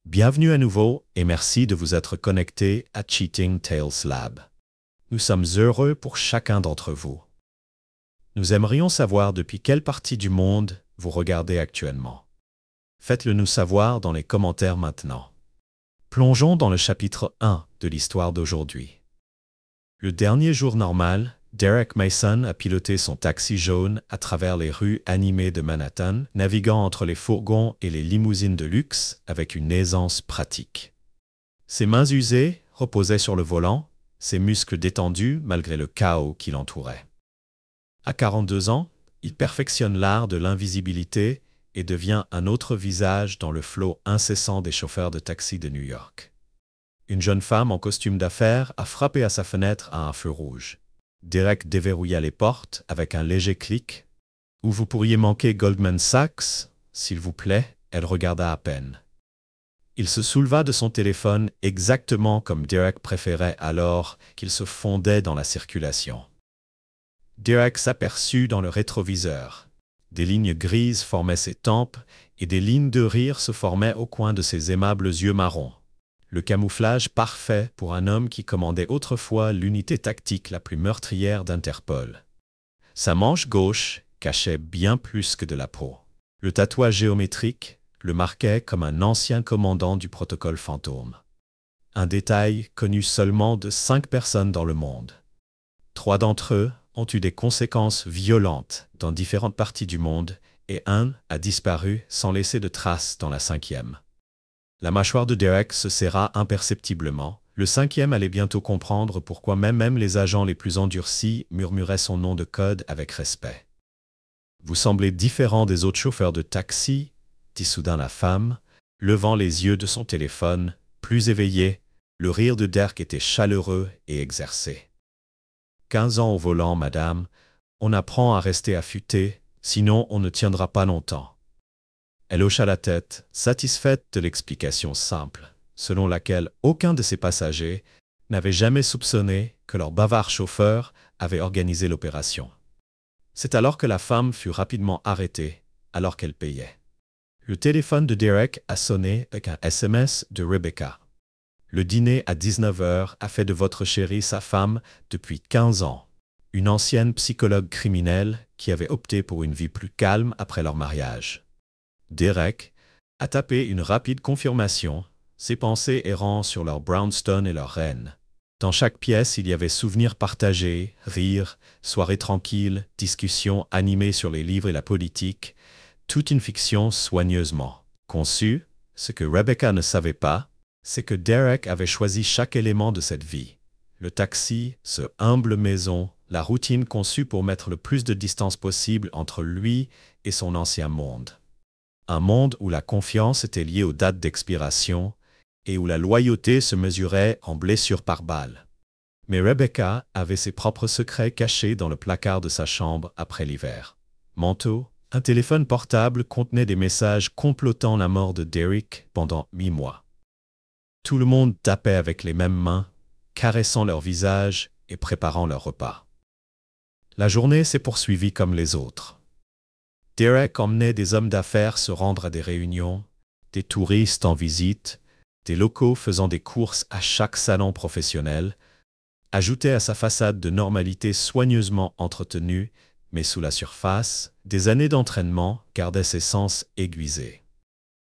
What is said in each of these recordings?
Bienvenue à nouveau et merci de vous être connecté à Cheating Tales Lab. Nous sommes heureux pour chacun d'entre vous. Nous aimerions savoir depuis quelle partie du monde vous regardez actuellement. Faites-le nous savoir dans les commentaires maintenant. Plongeons dans le chapitre 1 de l'histoire d'aujourd'hui. Le dernier jour normal, Derek Mason a piloté son taxi jaune à travers les rues animées de Manhattan, naviguant entre les fourgons et les limousines de luxe avec une aisance pratique. Ses mains usées reposaient sur le volant, ses muscles détendus malgré le chaos qui l'entourait. À 42 ans, il perfectionne l'art de l'invisibilité et devient un autre visage dans le flot incessant des chauffeurs de taxi de New York. Une jeune femme en costume d'affaires a frappé à sa fenêtre à un feu rouge. Derek déverrouilla les portes avec un léger clic. « Ou vous pourriez manquer Goldman Sachs, s'il vous plaît ?» Elle regarda à peine. Il se souleva de son téléphone exactement comme Derek préférait alors qu'il se fondait dans la circulation. Derek s'aperçut dans le rétroviseur. Des lignes grises formaient ses tempes et des lignes de rire se formaient au coin de ses aimables yeux marrons. Le camouflage parfait pour un homme qui commandait autrefois l'unité tactique la plus meurtrière d'Interpol. Sa manche gauche cachait bien plus que de la peau. Le tatouage géométrique le marquait comme un ancien commandant du protocole fantôme. Un détail connu seulement de 5 personnes dans le monde. 3 d'entre eux ont eu des conséquences violentes dans différentes parties du monde et un a disparu sans laisser de traces dans la 5e. La mâchoire de Derek se serra imperceptiblement. Le 5e allait bientôt comprendre pourquoi même les agents les plus endurcis murmuraient son nom de code avec respect. « Vous semblez différent des autres chauffeurs de taxi », dit soudain la femme, levant les yeux de son téléphone, plus éveillé. Le rire de Derek était chaleureux et exercé. « 15 ans au volant, madame. On apprend à rester affûté, sinon on ne tiendra pas longtemps. » Elle hocha la tête, satisfaite de l'explication simple, selon laquelle aucun de ses passagers n'avait jamais soupçonné que leur bavard chauffeur avait organisé l'opération. C'est alors que la femme fut rapidement arrêtée, alors qu'elle payait. Le téléphone de Derek a sonné avec un SMS de Rebecca. « Le dîner à 19h a fait de votre chérie sa femme depuis 15 ans. » Une ancienne psychologue criminelle qui avait opté pour une vie plus calme après leur mariage. Derek a tapé une rapide confirmation, ses pensées errant sur leur brownstone et leur reine. Dans chaque pièce, il y avait souvenirs partagés, rires, soirées tranquilles, discussions animées sur les livres et la politique, toute une fiction soigneusement conçue. Ce que Rebecca ne savait pas, c'est que Derek avait choisi chaque élément de cette vie. Le taxi, ce humble maison, la routine conçue pour mettre le plus de distance possible entre lui et son ancien monde. Un monde où la confiance était liée aux dates d'expiration et où la loyauté se mesurait en blessures par balle. Mais Rebecca avait ses propres secrets cachés dans le placard de sa chambre après l'hiver. Manteau, un téléphone portable contenait des messages complotant la mort de Derek pendant 8 mois. Tout le monde tapait avec les mêmes mains, caressant leur visage et préparant leur repas. La journée s'est poursuivie comme les autres. Derek emmenait des hommes d'affaires se rendre à des réunions, des touristes en visite, des locaux faisant des courses à chaque salon professionnel, ajoutait à sa façade de normalité soigneusement entretenue, mais sous la surface, des années d'entraînement gardaient ses sens aiguisés.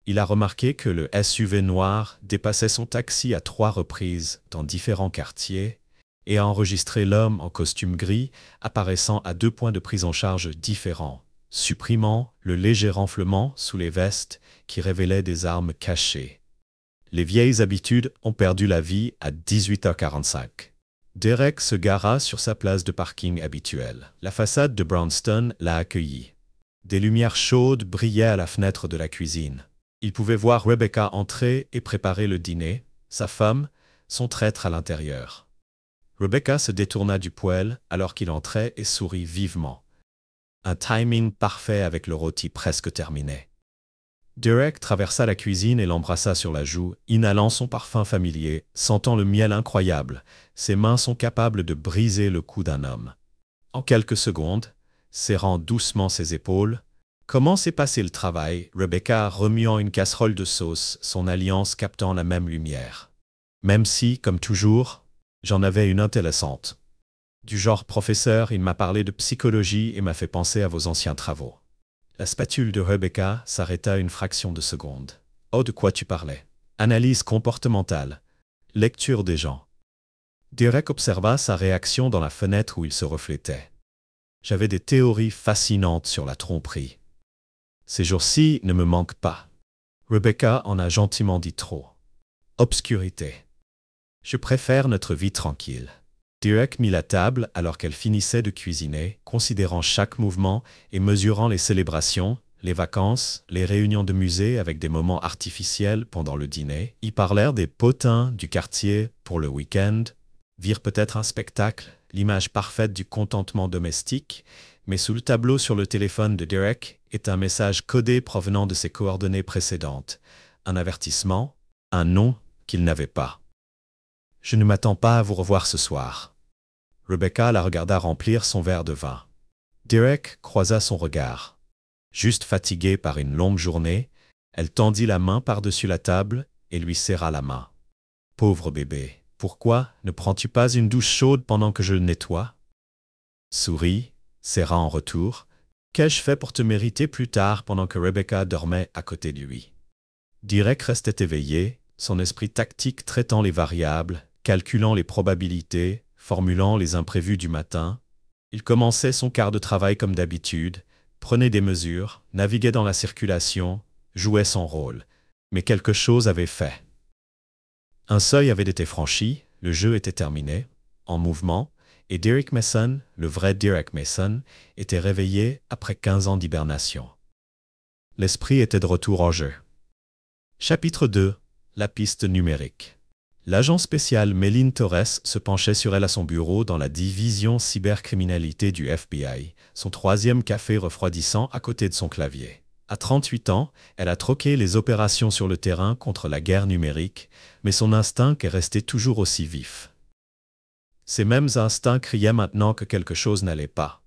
Il a remarqué que le SUV noir dépassait son taxi à 3 reprises dans différents quartiers et a enregistré l'homme en costume gris apparaissant à 2 points de prise en charge différents, supprimant le léger renflement sous les vestes qui révélaient des armes cachées. Les vieilles habitudes ont perdu la vie à 18h45. Derek se gara sur sa place de parking habituelle. La façade de brownstone l'a accueilli. Des lumières chaudes brillaient à la fenêtre de la cuisine. Il pouvait voir Rebecca entrer et préparer le dîner, sa femme, son traître à l'intérieur. Rebecca se détourna du poêle alors qu'il entrait et sourit vivement. Un timing parfait avec le rôti presque terminé. Derek traversa la cuisine et l'embrassa sur la joue, inhalant son parfum familier, sentant le miel incroyable. Ses mains sont capables de briser le cou d'un homme. En quelques secondes, serrant doucement ses épaules, Comment s'est passé le travail? Rebecca remuant une casserole de sauce, son alliance captant la même lumière. Même si, comme toujours, j'en avais une intéressante. Du genre professeur, il m'a parlé de psychologie et m'a fait penser à vos anciens travaux. La spatule de Rebecca s'arrêta une fraction de seconde. Oh, de quoi tu parlais? Analyse comportementale. Lecture des gens. Derek observa sa réaction dans la fenêtre où il se reflétait. J'avais des théories fascinantes sur la tromperie. Ces jours-ci ne me manquent pas. Rebecca en a gentiment dit trop. Obscurité. Je préfère notre vie tranquille. Derek mit la table alors qu'elle finissait de cuisiner, considérant chaque mouvement et mesurant les célébrations, les vacances, les réunions de musée avec des moments artificiels pendant le dîner. Ils parlèrent des potins du quartier pour le week-end, virent peut-être un spectacle, l'image parfaite du contentement domestique, mais sous le tableau sur le téléphone de Derek est un message codé provenant de ses coordonnées précédentes, un avertissement, un nom qu'il n'avait pas. Je ne m'attends pas à vous revoir ce soir. Rebecca la regarda remplir son verre de vin. Derek croisa son regard. Juste fatiguée par une longue journée, elle tendit la main par-dessus la table et lui serra la main. Pauvre bébé, pourquoi ne prends-tu pas une douche chaude pendant que je le nettoie? Sourit, serra en retour. Qu'ai-je fait pour te mériter plus tard pendant que Rebecca dormait à côté de lui? Derek restait éveillé, son esprit tactique traitant les variables, calculant les probabilités, formulant les imprévus du matin. Il commençait son quart de travail comme d'habitude, prenait des mesures, naviguait dans la circulation, jouait son rôle. Mais quelque chose avait fait. Un seuil avait été franchi, le jeu était terminé, en mouvement, et Derek Mason, le vrai Derek Mason, était réveillé après 15 ans d'hibernation. L'esprit était de retour en jeu. Chapitre 2. La piste numérique. L'agent spécial Méline Torres se penchait sur elle à son bureau dans la division cybercriminalité du FBI, son troisième café refroidissant à côté de son clavier. À 38 ans, elle a troqué les opérations sur le terrain contre la guerre numérique, mais son instinct est resté toujours aussi vif. Ces mêmes instincts criaient maintenant que quelque chose n'allait pas,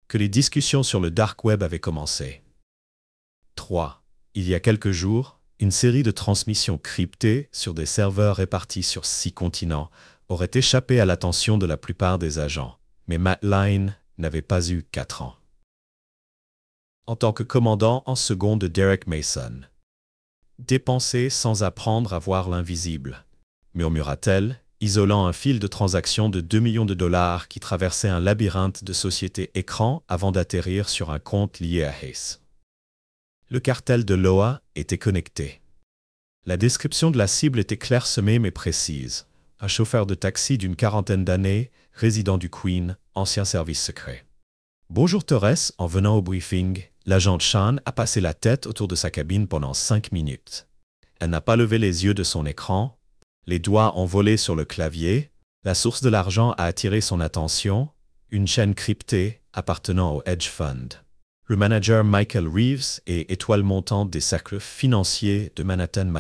que les discussions sur le dark web avaient commencé. 3. Il y a quelques jours, une série de transmissions cryptées sur des serveurs répartis sur 6 continents aurait échappé à l'attention de la plupart des agents, mais Matt Line n'avait pas eu 4 ans. En tant que commandant en second de Derek Mason. Dépenser sans apprendre à voir l'invisible, murmura-t-elle, isolant un fil de transactions de 2 millions de dollars qui traversait un labyrinthe de sociétés écran avant d'atterrir sur un compte lié à Hayes. Le cartel de Loa était connecté. La description de la cible était clairsemée mais précise. Un chauffeur de taxi d'une quarantaine d'années, résident du Queen, ancien service secret. Bonjour Torres, en venant au briefing, l'agent Chan a passé la tête autour de sa cabine pendant 5 minutes. Elle n'a pas levé les yeux de son écran, les doigts ont volé sur le clavier, la source de l'argent a attiré son attention, une chaîne cryptée appartenant au hedge fund. Le manager Michael Reeves et étoile montante des cercles financiers de Manhattan,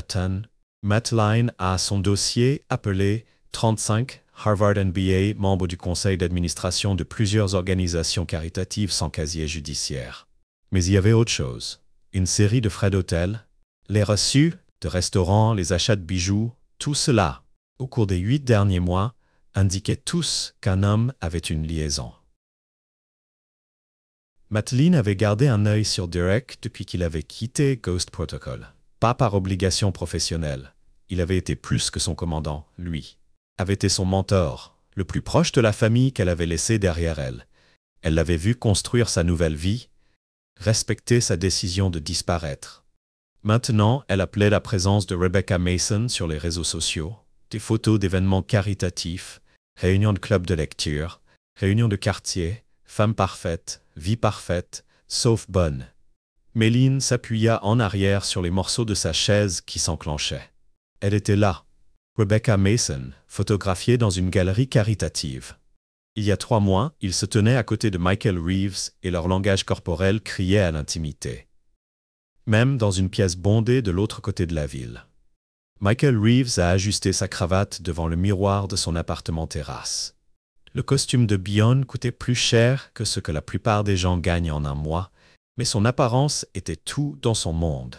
Matt Line a son dossier appelé 35 Harvard MBA, membre du conseil d'administration de plusieurs organisations caritatives sans casier judiciaire. Mais il y avait autre chose. Une série de frais d'hôtel, les reçus de restaurants, les achats de bijoux, tout cela, au cours des 8 derniers mois, indiquait tous qu'un homme avait une liaison. Matt Line avait gardé un œil sur Derek depuis qu'il avait quitté Ghost Protocol. Pas par obligation professionnelle. Il avait été plus que son commandant, lui. Avait été son mentor, le plus proche de la famille qu'elle avait laissé derrière elle. Elle l'avait vu construire sa nouvelle vie, respecter sa décision de disparaître. Maintenant, elle appelait la présence de Rebecca Mason sur les réseaux sociaux, des photos d'événements caritatifs, réunions de clubs de lecture, réunions de quartier, femme parfaite, vie parfaite, sauf bonne. Méline s'appuya en arrière sur les morceaux de sa chaise qui s'enclenchaient. Elle était là. Rebecca Mason, photographiée dans une galerie caritative. Il y a 3 mois, ils se tenaient à côté de Michael Reeves et leur langage corporel criait à l'intimité. Même dans une pièce bondée de l'autre côté de la ville. Michael Reeves a ajusté sa cravate devant le miroir de son appartement terrasse. Le costume de Beyond coûtait plus cher que ce que la plupart des gens gagnent en un mois, Mais son apparence était tout dans son monde.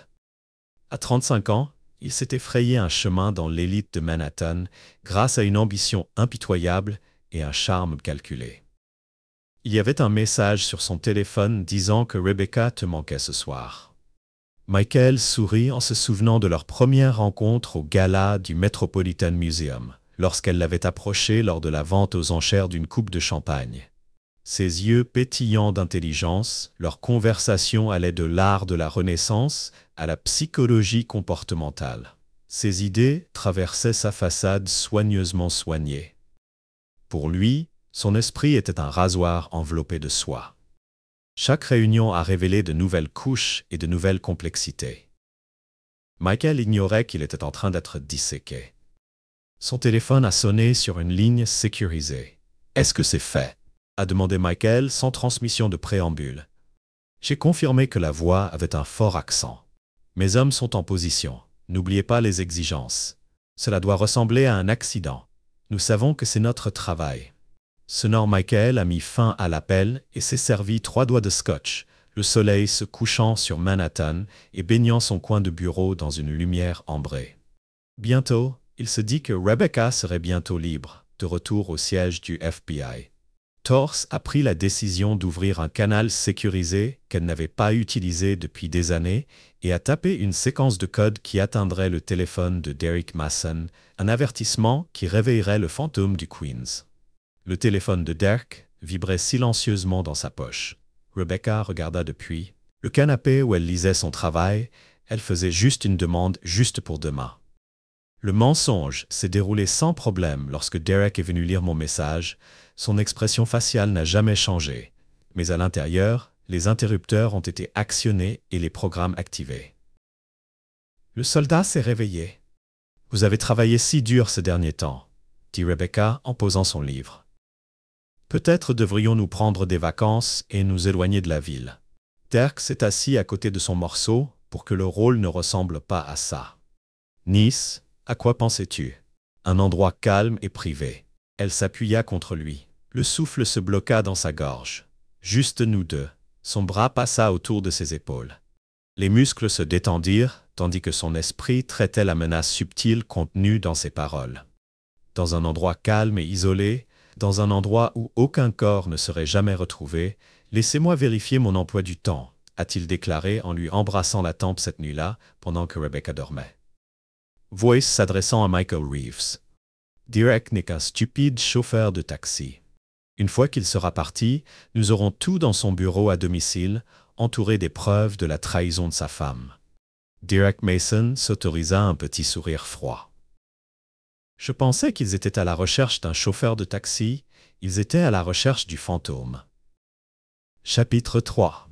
À 35 ans, il s'était frayé un chemin dans l'élite de Manhattan grâce à une ambition impitoyable et un charme calculé. Il y avait un message sur son téléphone disant que Rebecca te manquait ce soir. Michael sourit en se souvenant de leur première rencontre au gala du Metropolitan Museum, lorsqu'elle l'avait approché lors de la vente aux enchères d'une coupe de champagne. Ses yeux pétillants d'intelligence, leur conversation allait de l'art de la Renaissance à la psychologie comportementale. Ses idées traversaient sa façade soigneusement soignée. Pour lui, son esprit était un rasoir enveloppé de soie. Chaque réunion a révélé de nouvelles couches et de nouvelles complexités. Michael ignorait qu'il était en train d'être disséqué. Son téléphone a sonné sur une ligne sécurisée. « Est-ce que c'est fait ?» a demandé Michael sans transmission de préambule. J'ai confirmé que la voix avait un fort accent. Mes hommes sont en position. N'oubliez pas les exigences. Cela doit ressembler à un accident. Nous savons que c'est notre travail. Sonore Michael a mis fin à l'appel et s'est servi 3 doigts de scotch, le soleil se couchant sur Manhattan et baignant son coin de bureau dans une lumière ambrée. Bientôt, il se dit que Rebecca serait bientôt libre, de retour au siège du FBI. Torse a pris la décision d'ouvrir un canal sécurisé qu'elle n'avait pas utilisé depuis des années et a tapé une séquence de code qui atteindrait le téléphone de Derek Mason, un avertissement qui réveillerait le fantôme du Queens. Le téléphone de Derek vibrait silencieusement dans sa poche. Rebecca regarda depuis. Le canapé où elle lisait son travail, elle faisait juste une demande juste pour demain. Le mensonge s'est déroulé sans problème lorsque Derek est venu lire mon message. Son expression faciale n'a jamais changé. Mais à l'intérieur, les interrupteurs ont été actionnés et les programmes activés. Le soldat s'est réveillé. « Vous avez travaillé si dur ces derniers temps », dit Rebecca en posant son livre. « Peut-être devrions-nous prendre des vacances et nous éloigner de la ville. » Derek s'est assis à côté de son morceau pour que le rôle ne ressemble pas à ça. « Nice, à quoi pensais-tu? Un endroit calme et privé. » Elle s'appuya contre lui. Le souffle se bloqua dans sa gorge. Juste nous deux. Son bras passa autour de ses épaules. Les muscles se détendirent, tandis que son esprit traitait la menace subtile contenue dans ses paroles. Dans un endroit calme et isolé, dans un endroit où aucun corps ne serait jamais retrouvé, laissez-moi vérifier mon emploi du temps, a-t-il déclaré en lui embrassant la tempe cette nuit-là, pendant que Rebecca dormait. Voice s'adressant à Michael Reeves. Derek n'est qu'un stupide chauffeur de taxi. Une fois qu'il sera parti, nous aurons tout dans son bureau à domicile, entouré des preuves de la trahison de sa femme. Derek Mason s'autorisa un petit sourire froid. Je pensais qu'ils étaient à la recherche d'un chauffeur de taxi, ils étaient à la recherche du fantôme. Chapitre 3.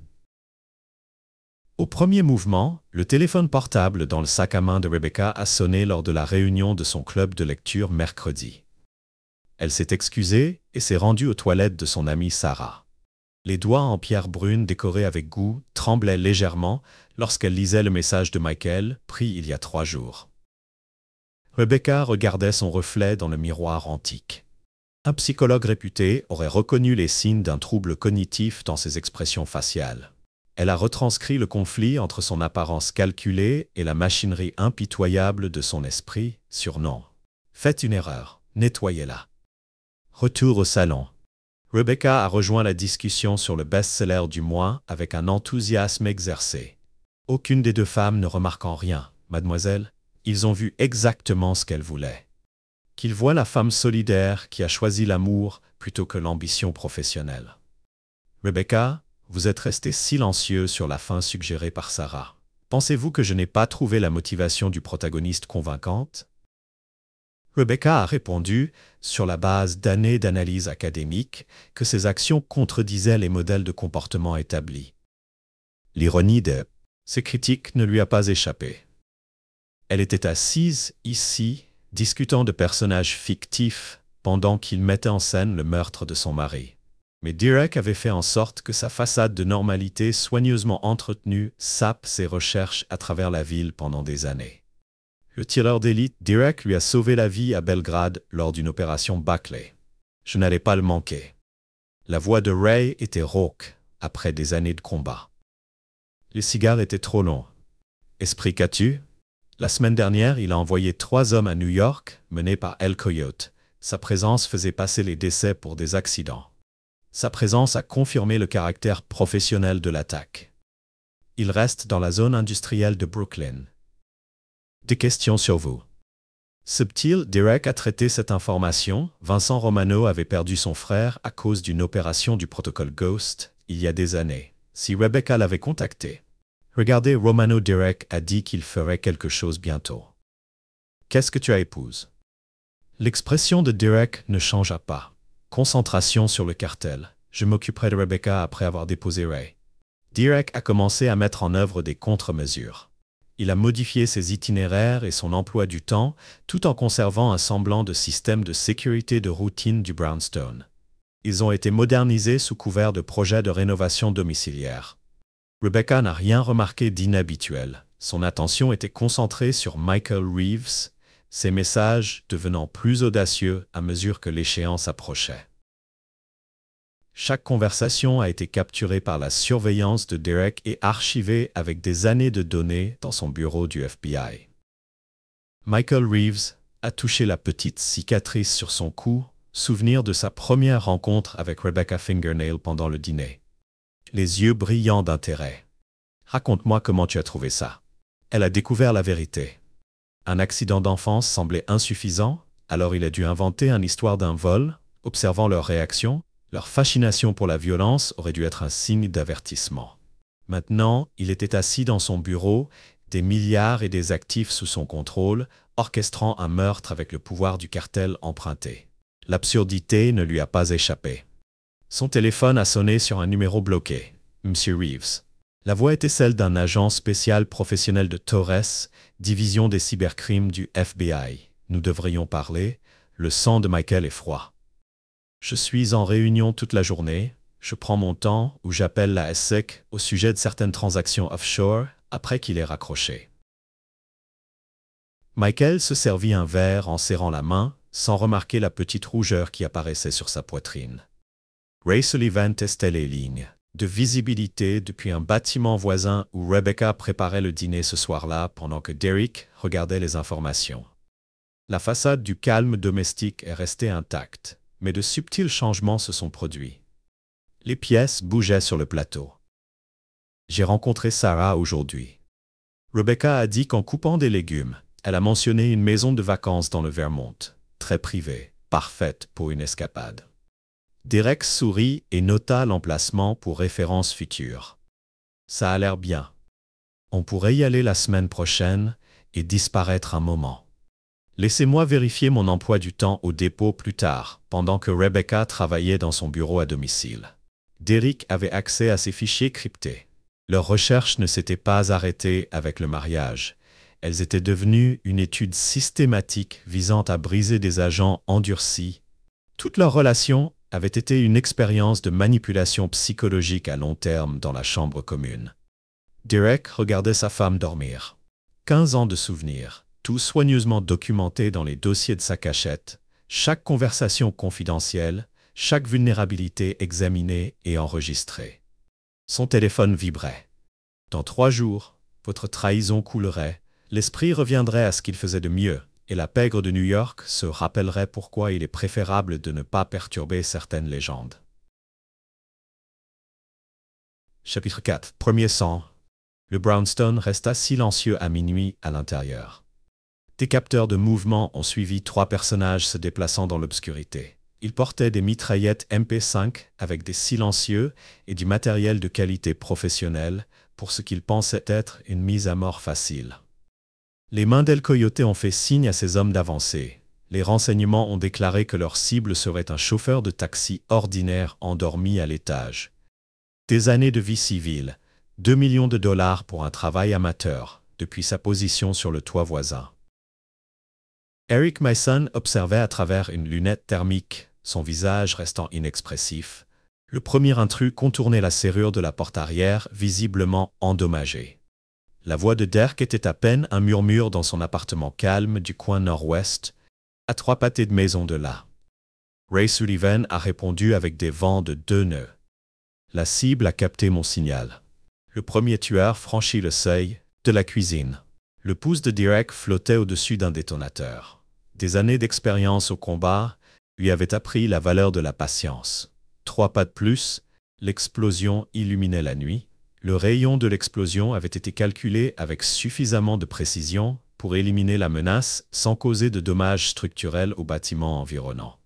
Au premier mouvement, le téléphone portable dans le sac à main de Rebecca a sonné lors de la réunion de son club de lecture mercredi. Elle s'est excusée et s'est rendue aux toilettes de son amie Sarah. Les doigts en pierre brune décorés avec goût tremblaient légèrement lorsqu'elle lisait le message de Michael, pris il y a 3 jours. Rebecca regardait son reflet dans le miroir antique. Un psychologue réputé aurait reconnu les signes d'un trouble cognitif dans ses expressions faciales. Elle a retranscrit le conflit entre son apparence calculée et la machinerie impitoyable de son esprit, surnom. Faites une erreur, nettoyez-la. Retour au salon. Rebecca a rejoint la discussion sur le best-seller du mois avec un enthousiasme exercé. Aucune des 2 femmes ne remarquant rien, mademoiselle, ils ont vu exactement ce qu'elles voulaient. Qu'ils voient la femme solidaire qui a choisi l'amour plutôt que l'ambition professionnelle. Rebecca, vous êtes restée silencieuse sur la fin suggérée par Sarah. Pensez-vous que je n'ai pas trouvé la motivation du protagoniste convaincante? Rebecca a répondu, sur la base d'années d'analyse académique, que ses actions contredisaient les modèles de comportement établis. L'ironie de ces critiques ne lui a pas échappé. Elle était assise, ici, discutant de personnages fictifs, pendant qu'il mettait en scène le meurtre de son mari. Mais Derek avait fait en sorte que sa façade de normalité soigneusement entretenue sape ses recherches à travers la ville pendant des années. Le tireur d'élite Derek lui a sauvé la vie à Belgrade lors d'une opération bâclée. Je n'allais pas le manquer. La voix de Ray était rauque après des années de combat. Les cigares étaient trop longs. Esprit qu'as-tu? La semaine dernière, il a envoyé 3 hommes à New York, menés par El Coyote. Sa présence faisait passer les décès pour des accidents. Sa présence a confirmé le caractère professionnel de l'attaque. Il reste dans la zone industrielle de Brooklyn. Des questions sur vous. Subtil, Derek a traité cette information. Vincent Romano avait perdu son frère à cause d'une opération du protocole Ghost il y a des années. Si Rebecca l'avait contacté. Regardez, Romano Derek a dit qu'il ferait quelque chose bientôt. Qu'est-ce que tu as, épouse? L'expression de Derek ne changea pas. Concentration sur le cartel. Je m'occuperai de Rebecca après avoir déposé Ray. Derek a commencé à mettre en œuvre des contre-mesures. Il a modifié ses itinéraires et son emploi du temps, tout en conservant un semblant de système de sécurité de routine du Brownstone. Ils ont été modernisés sous couvert de projets de rénovation domiciliaire. Rebecca n'a rien remarqué d'inhabituel. Son attention était concentrée sur Michael Reeves, ses messages devenant plus audacieux à mesure que l'échéance approchait. Chaque conversation a été capturée par la surveillance de Derek et archivée avec des années de données dans son bureau du FBI. Michael Reeves a touché la petite cicatrice sur son cou, souvenir de sa première rencontre avec Rebecca Fingernail pendant le dîner. Les yeux brillants d'intérêt. Raconte-moi comment tu as trouvé ça. Elle a découvert la vérité. Un accident d'enfance semblait insuffisant, alors il a dû inventer une histoire d'un vol, observant leur réaction. Leur fascination pour la violence aurait dû être un signe d'avertissement. Maintenant, il était assis dans son bureau, des milliards et des actifs sous son contrôle, orchestrant un meurtre avec le pouvoir du cartel emprunté. L'absurdité ne lui a pas échappé. Son téléphone a sonné sur un numéro bloqué. Monsieur Reeves. La voix était celle d'un agent spécial professionnel de Torres, division des cybercrimes du FBI. Nous devrions parler. Le sang de Michael est froid. Je suis en réunion toute la journée. Je prends mon temps ou j'appelle la SEC au sujet de certaines transactions offshore après qu'il ait raccroché. Michael se servit un verre en serrant la main, sans remarquer la petite rougeur qui apparaissait sur sa poitrine. Ray Sullivan testait les lignes de visibilité depuis un bâtiment voisin où Rebecca préparait le dîner ce soir-là pendant que Derek regardait les informations. La façade du calme domestique est restée intacte, mais de subtils changements se sont produits. Les pièces bougeaient sur le plateau. J'ai rencontré Sarah aujourd'hui. Rebecca a dit qu'en coupant des légumes, elle a mentionné une maison de vacances dans le Vermont, très privée, parfaite pour une escapade. Derek sourit et nota l'emplacement pour référence future. Ça a l'air bien. On pourrait y aller la semaine prochaine et disparaître un moment. Laissez-moi vérifier mon emploi du temps au dépôt plus tard, pendant que Rebecca travaillait dans son bureau à domicile. Derek avait accès à ses fichiers cryptés. Leurs recherches ne s'étaient pas arrêtées avec le mariage. Elles étaient devenues une étude systématique visant à briser des agents endurcis. Toute leur relation avait été une expérience de manipulation psychologique à long terme dans la chambre commune. Derek regardait sa femme dormir. 15 ans de souvenirs, tout soigneusement documenté dans les dossiers de sa cachette, chaque conversation confidentielle, chaque vulnérabilité examinée et enregistrée. Son téléphone vibrait. Dans 3 jours, votre trahison coulerait, l'esprit reviendrait à ce qu'il faisait de mieux, et la pègre de New York se rappellerait pourquoi il est préférable de ne pas perturber certaines légendes. Chapitre 4. Premier sang. Le Brownstone resta silencieux à minuit à l'intérieur. Des capteurs de mouvement ont suivi 3 personnages se déplaçant dans l'obscurité. Ils portaient des mitraillettes MP5 avec des silencieux et du matériel de qualité professionnelle pour ce qu'ils pensaient être une mise à mort facile. Les mains d'El Coyote ont fait signe à ces hommes d'avancer. Les renseignements ont déclaré que leur cible serait un chauffeur de taxi ordinaire endormi à l'étage. Des années de vie civile, 2 millions de dollars pour un travail amateur, depuis sa position sur le toit voisin. Eric Mason observait à travers une lunette thermique, son visage restant inexpressif. Le premier intrus contournait la serrure de la porte arrière, visiblement endommagée. La voix de Derek était à peine un murmure dans son appartement calme du coin nord-ouest, à 3 pâtés de maison de là. Ray Sullivan a répondu avec des vents de 2 nœuds. La cible a capté mon signal. Le premier tueur franchit le seuil de la cuisine. Le pouce de Derek flottait au-dessus d'un détonateur. Des années d'expérience au combat lui avaient appris la valeur de la patience. 3 pas de plus, l'explosion illuminait la nuit. Le rayon de l'explosion avait été calculé avec suffisamment de précision pour éliminer la menace sans causer de dommages structurels aux bâtiments environnants.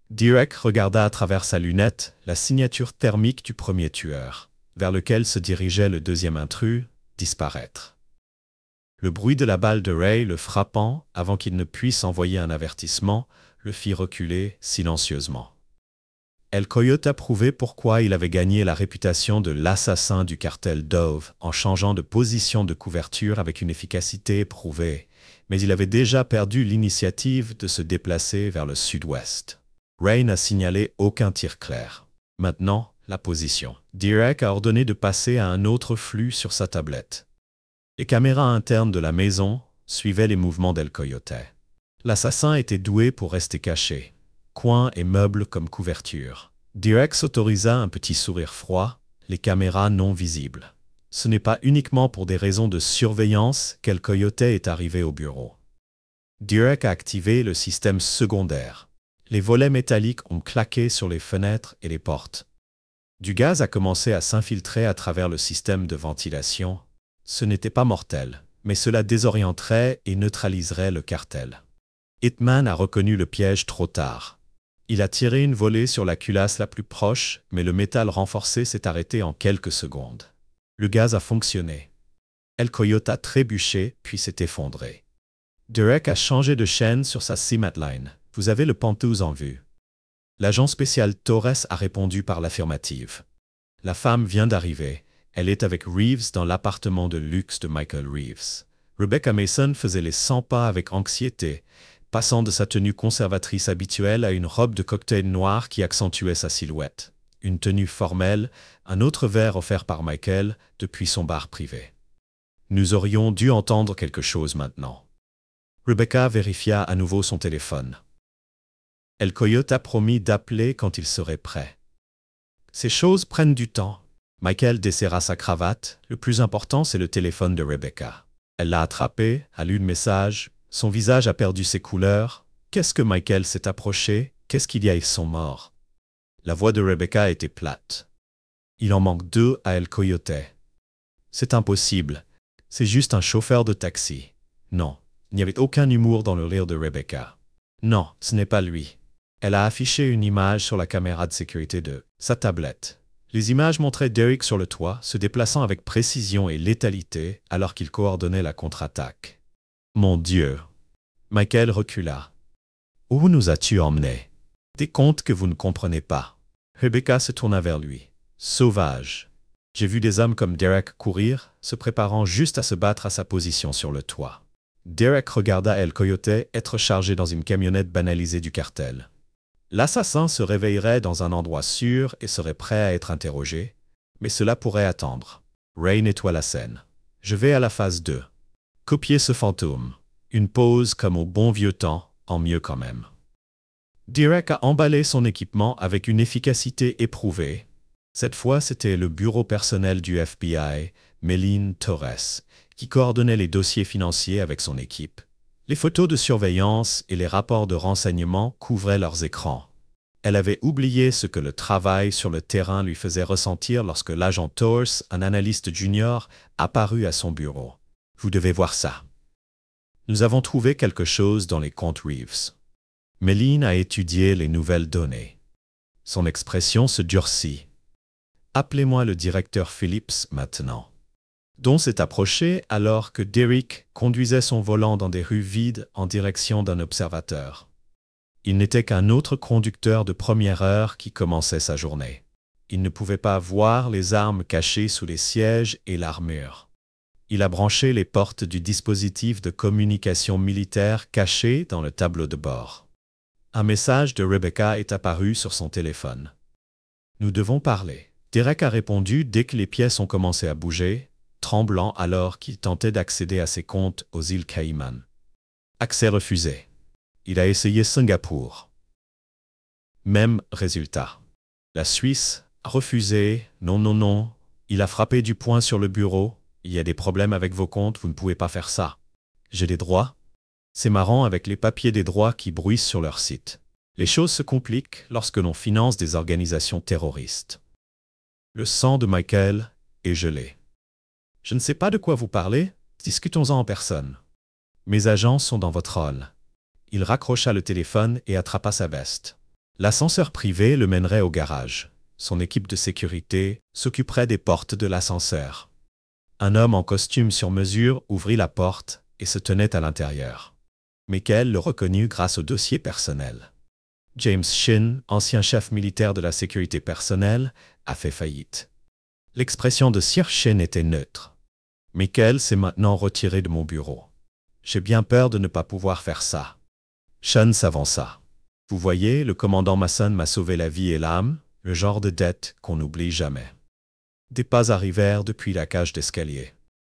Derek regarda à travers sa lunette la signature thermique du premier tueur, vers lequel se dirigeait le deuxième intrus, disparaître. Le bruit de la balle de Ray le frappant avant qu'il ne puisse envoyer un avertissement le fit reculer silencieusement. El Coyote prouvait pourquoi il avait gagné la réputation de l'assassin du cartel Dove en changeant de position de couverture avec une efficacité éprouvée, mais il avait déjà perdu l'initiative de se déplacer vers le sud-ouest. Ray n'a signalé aucun tir clair. Maintenant, la position. Derek a ordonné de passer à un autre flux sur sa tablette. Les caméras internes de la maison suivaient les mouvements d'El Coyote. L'assassin était doué pour rester caché. Coins et meubles comme couverture. Derek s'autorisa un petit sourire froid, les caméras non visibles. Ce n'est pas uniquement pour des raisons de surveillance qu'El Coyote est arrivé au bureau. Derek a activé le système secondaire. Les volets métalliques ont claqué sur les fenêtres et les portes. Du gaz a commencé à s'infiltrer à travers le système de ventilation. Ce n'était pas mortel, mais cela désorienterait et neutraliserait le cartel. Hitman a reconnu le piège trop tard. Il a tiré une volée sur la culasse la plus proche, mais le métal renforcé s'est arrêté en quelques secondes. Le gaz a fonctionné. El Coyote a trébuché, puis s'est effondré. Derek a changé de chaîne sur sa Simatline. Vous avez le Pantouz en vue. L'agent spécial Torres a répondu par l'affirmative. La femme vient d'arriver. Elle est avec Reeves dans l'appartement de luxe de Michael Reeves. Rebecca Mason faisait les 100 pas avec anxiété, passant de sa tenue conservatrice habituelle à une robe de cocktail noire qui accentuait sa silhouette. Une tenue formelle, un autre verre offert par Michael depuis son bar privé. Nous aurions dû entendre quelque chose maintenant. Rebecca vérifia à nouveau son téléphone. El Coyote a promis d'appeler quand il serait prêt. Ces choses prennent du temps. Michael desserra sa cravate. Le plus important, c'est le téléphone de Rebecca. Elle l'a attrapé, a lu le message. Son visage a perdu ses couleurs. Qu'est-ce que Michael s'est approché? Qu'est-ce qu'il y a? Ils sont morts. La voix de Rebecca était plate. Il en manque 2 à El Coyote. C'est impossible. C'est juste un chauffeur de taxi. Non, il n'y avait aucun humour dans le rire de Rebecca. Non, ce n'est pas lui. Elle a affiché une image sur la caméra de sécurité de sa tablette. Les images montraient Derek sur le toit, se déplaçant avec précision et létalité alors qu'il coordonnait la contre-attaque. Mon Dieu! Michael recula. Où nous as-tu emmenés? Des contes que vous ne comprenez pas. Rebecca se tourna vers lui. Sauvage. J'ai vu des hommes comme Derek courir, se préparant juste à se battre à sa position sur le toit. Derek regarda El Coyote être chargé dans une camionnette banalisée du cartel. L'assassin se réveillerait dans un endroit sûr et serait prêt à être interrogé, mais cela pourrait attendre. Ray nettoie la scène. Je vais à la phase 2. Copier ce fantôme. Une pause comme au bon vieux temps, en mieux quand même. Derek a emballé son équipement avec une efficacité éprouvée. Cette fois, c'était le bureau personnel du FBI, Méline Torres, qui coordonnait les dossiers financiers avec son équipe. Les photos de surveillance et les rapports de renseignement couvraient leurs écrans. Elle avait oublié ce que le travail sur le terrain lui faisait ressentir lorsque l'agent Torres, un analyste junior, apparut à son bureau. Vous devez voir ça. Nous avons trouvé quelque chose dans les comptes Reeves. Méline a étudié les nouvelles données. Son expression se durcit. Appelez-moi le directeur Phillips maintenant. Dont s'est approché alors que Derek conduisait son volant dans des rues vides en direction d'un observateur. Il n'était qu'un autre conducteur de première heure qui commençait sa journée. Il ne pouvait pas voir les armes cachées sous les sièges et l'armure. Il a branché les portes du dispositif de communication militaire caché dans le tableau de bord. Un message de Rebecca est apparu sur son téléphone. Nous devons parler. Derek a répondu dès que les pièces ont commencé à bouger, tremblant alors qu'il tentait d'accéder à ses comptes aux îles Caïman. Accès refusé. Il a essayé Singapour. Même résultat. La Suisse a refusé, non, non, non. Il a frappé du poing sur le bureau. Il y a des problèmes avec vos comptes, vous ne pouvez pas faire ça. J'ai des droits. C'est marrant avec les papiers des droits qui bruissent sur leur site. Les choses se compliquent lorsque l'on finance des organisations terroristes. Le sang de Michael est gelé. Je ne sais pas de quoi vous parlez, discutons-en en personne. Mes agents sont dans votre rôle. Il raccrocha le téléphone et attrapa sa veste. L'ascenseur privé le mènerait au garage. Son équipe de sécurité s'occuperait des portes de l'ascenseur. Un homme en costume sur mesure ouvrit la porte et se tenait à l'intérieur. Michael le reconnut grâce au dossier personnel. James Shin, ancien chef militaire de la sécurité personnelle, a fait faillite. L'expression de Sir Shin était neutre. Michael s'est maintenant retiré de mon bureau. J'ai bien peur de ne pas pouvoir faire ça. Shin s'avança. Vous voyez, le commandant Mason m'a sauvé la vie et l'âme, le genre de dette qu'on n'oublie jamais. Des pas arrivèrent depuis la cage d'escalier.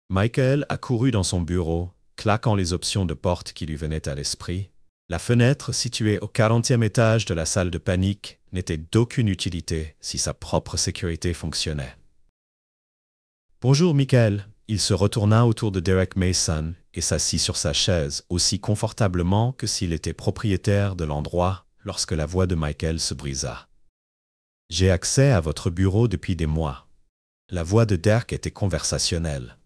Michael accourut dans son bureau, claquant les options de porte qui lui venaient à l'esprit. La fenêtre située au 40e étage de la salle de panique n'était d'aucune utilité si sa propre sécurité fonctionnait. Bonjour Michael. Il se retourna autour de Derek Mason et s'assit sur sa chaise aussi confortablement que s'il était propriétaire de l'endroit lorsque la voix de Michael se brisa. J'ai accès à votre bureau depuis des mois. La voix de Derek était conversationnelle.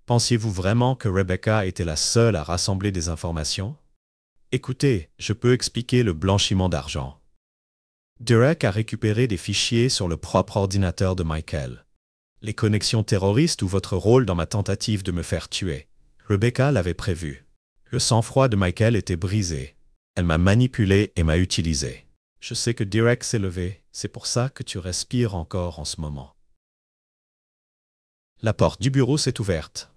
Pensiez-vous vraiment que Rebecca était la seule à rassembler des informations? Écoutez, je peux expliquer le blanchiment d'argent. Derek a récupéré des fichiers sur le propre ordinateur de Michael. Les connexions terroristes ou votre rôle dans ma tentative de me faire tuer. Rebecca l'avait prévu. Le sang-froid de Michael était brisé. Elle m'a manipulé et m'a utilisé. Je sais que Derek s'est levé, c'est pour ça que tu respires encore en ce moment. La porte du bureau s'est ouverte.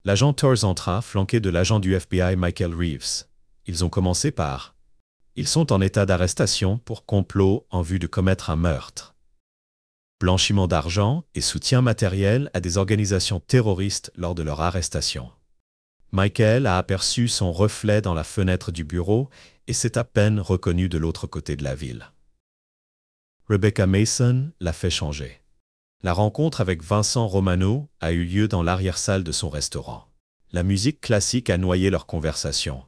L'agent Torres entra, flanqué de l'agent du FBI Michael Reeves. Ils ont commencé par « Ils sont en état d'arrestation pour complot en vue de commettre un meurtre. » Blanchiment d'argent et soutien matériel à des organisations terroristes lors de leur arrestation. Michael a aperçu son reflet dans la fenêtre du bureau et s'est à peine reconnu de l'autre côté de la ville. Rebecca Mason l'a fait changer. La rencontre avec Vincent Romano a eu lieu dans l'arrière-salle de son restaurant. La musique classique a noyé leur conversation.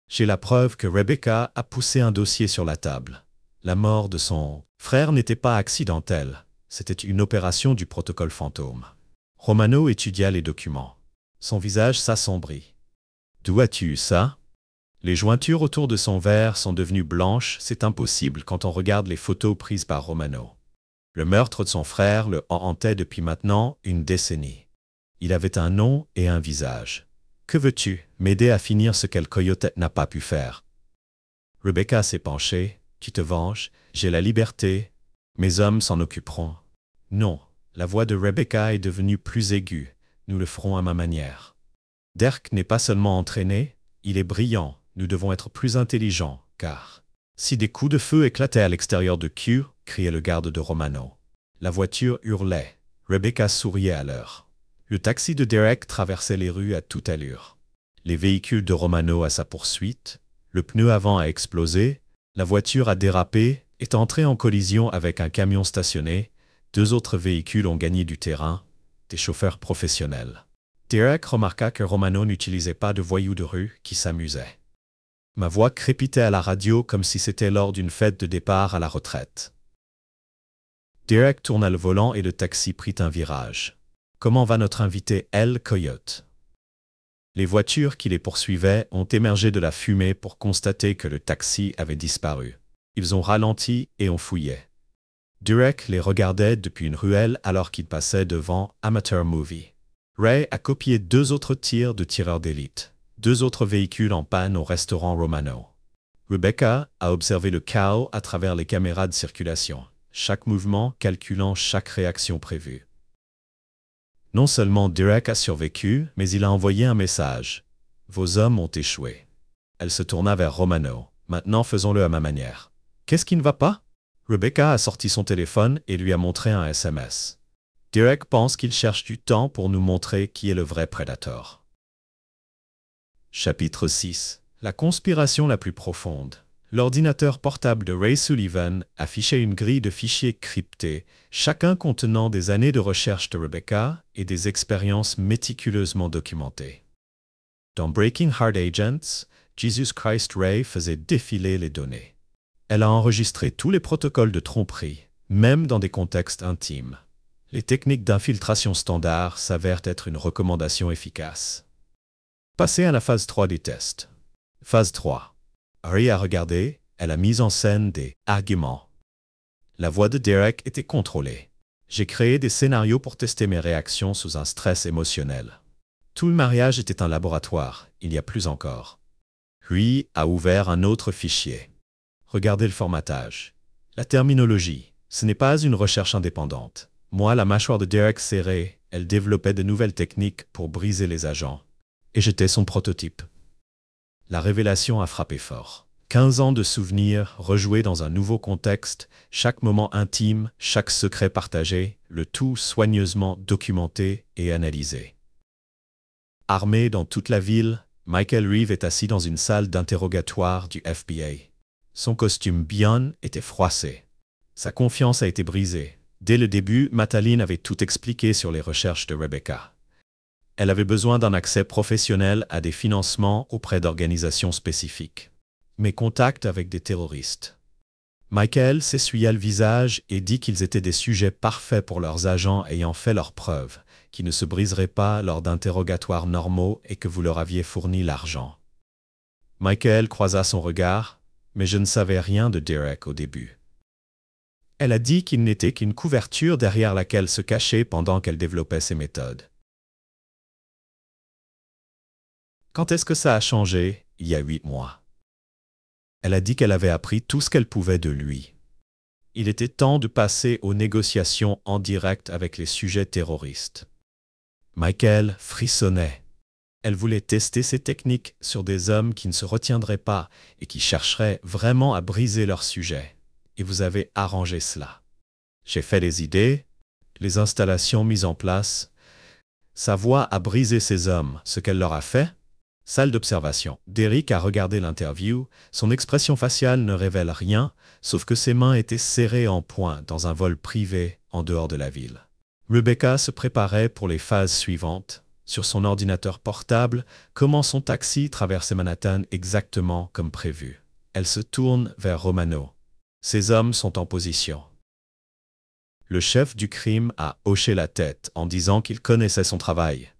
J'ai la preuve que Rebecca a poussé un dossier sur la table. La mort de son frère n'était pas accidentelle. C'était une opération du protocole fantôme. Romano étudia les documents. Son visage s'assombrit. « D'où as-tu eu ça ?» Les jointures autour de son verre sont devenues blanches, c'est impossible quand on regarde les photos prises par Romano. Le meurtre de son frère le hantait depuis maintenant une décennie. Il avait un nom et un visage. « Que veux-tu, m'aider à finir ce qu'El Coyote n'a pas pu faire ?» Rebecca s'est penchée. « Tu te venges, j'ai la liberté. Mes hommes s'en occuperont. » Non, la voix de Rebecca est devenue plus aiguë. Nous le ferons à ma manière. Derek n'est pas seulement entraîné, il est brillant. Nous devons être plus intelligents, car si des coups de feu éclataient à l'extérieur de Q, criait le garde de Romano. La voiture hurlait. Rebecca souriait à l'heure. Le taxi de Derek traversait les rues à toute allure. Les véhicules de Romano à sa poursuite. Le pneu avant a explosé. La voiture a dérapé, est entrée en collision avec un camion stationné. 2 autres véhicules ont gagné du terrain, des chauffeurs professionnels. Derek remarqua que Romano n'utilisait pas de voyous de rue qui s'amusaient. Ma voix crépitait à la radio comme si c'était lors d'une fête de départ à la retraite. Derek tourna le volant et le taxi prit un virage. Comment va notre invité El Coyote? Les voitures qui les poursuivaient ont émergé de la fumée pour constater que le taxi avait disparu. Ils ont ralenti et ont fouillé. Derek les regardait depuis une ruelle alors qu'il passait devant Amateur Movie. Ray a copié 2 autres tirs de tireurs d'élite. 2 autres véhicules en panne au restaurant Romano. Rebecca a observé le chaos à travers les caméras de circulation, chaque mouvement calculant chaque réaction prévue. Non seulement Derek a survécu, mais il a envoyé un message. « Vos hommes ont échoué. » Elle se tourna vers Romano. « Maintenant faisons-le à ma manière. » Qu'est-ce qui ne va pas? Rebecca a sorti son téléphone et lui a montré un SMS. Derek pense qu'il cherche du temps pour nous montrer qui est le vrai Predator. Chapitre 6. La conspiration la plus profonde. L'ordinateur portable de Ray Sullivan affichait une grille de fichiers cryptés, chacun contenant des années de recherche de Rebecca et des expériences méticuleusement documentées. Dans Breaking Hard Agents, Jesus Christ Ray faisait défiler les données. Elle a enregistré tous les protocoles de tromperie, même dans des contextes intimes. Les techniques d'infiltration standard s'avèrent être une recommandation efficace. Passez à la phase 3 des tests. Phase 3. Ray a regardé, elle a mis en scène des arguments. La voix de Derek était contrôlée. J'ai créé des scénarios pour tester mes réactions sous un stress émotionnel. Tout le mariage était un laboratoire, il y a plus encore. Puis a ouvert un autre fichier. Regardez le formatage. La terminologie, ce n'est pas une recherche indépendante. Moi, la mâchoire de Derek serrée, elle développait de nouvelles techniques pour briser les agents. Et j'étais son prototype. La révélation a frappé fort. 15 ans de souvenirs rejoués dans un nouveau contexte, chaque moment intime, chaque secret partagé, le tout soigneusement documenté et analysé. Armé dans toute la ville, Michael Reeve est assis dans une salle d'interrogatoire du FBI. Son costume Bion était froissé. Sa confiance a été brisée. Dès le début, Mataline avait tout expliqué sur les recherches de Rebecca. Elle avait besoin d'un accès professionnel à des financements auprès d'organisations spécifiques. Mais contact avec des terroristes. Michael s'essuya le visage et dit qu'ils étaient des sujets parfaits pour leurs agents ayant fait leurs preuves, qui ne se briseraient pas lors d'interrogatoires normaux et que vous leur aviez fourni l'argent. Michael croisa son regard, mais je ne savais rien de Derek au début. Elle a dit qu'il n'était qu'une couverture derrière laquelle se cachait pendant qu'elle développait ses méthodes. Quand est-ce que ça a changé? Il y a 8 mois. Elle a dit qu'elle avait appris tout ce qu'elle pouvait de lui. Il était temps de passer aux négociations en direct avec les sujets terroristes. Michael frissonnait. Elle voulait tester ses techniques sur des hommes qui ne se retiendraient pas et qui chercheraient vraiment à briser leur sujet. Et vous avez arrangé cela. J'ai fait les idées, les installations mises en place. Sa voix a brisé ces hommes. Ce qu'elle leur a fait? Salle d'observation. Derek a regardé l'interview. Son expression faciale ne révèle rien, sauf que ses mains étaient serrées en poing dans un vol privé en dehors de la ville. Rebecca se préparait pour les phases suivantes. Sur son ordinateur portable, comment son taxi traversait Manhattan exactement comme prévu. Elle se tourne vers Romano. Ces hommes sont en position. Le chef du crime a hoché la tête en disant qu'il connaissait son travail,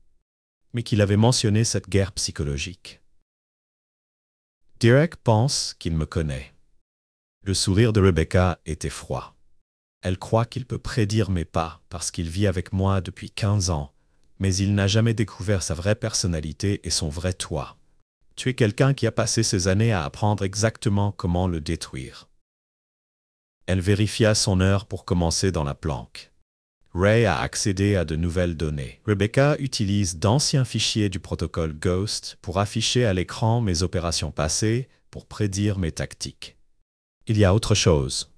mais qu'il avait mentionné cette guerre psychologique. Derek pense qu'il me connaît. Le sourire de Rebecca était froid. Elle croit qu'il peut prédire mes pas parce qu'il vit avec moi depuis 15 ans, mais il n'a jamais découvert sa vraie personnalité et son vrai toi. Tu es quelqu'un qui a passé ces années à apprendre exactement comment le détruire. Elle vérifia son heure pour commencer dans la planque. Ray a accédé à de nouvelles données. Rebecca utilise d'anciens fichiers du protocole Ghost pour afficher à l'écran mes opérations passées, pour prédire mes tactiques. Il y a autre chose.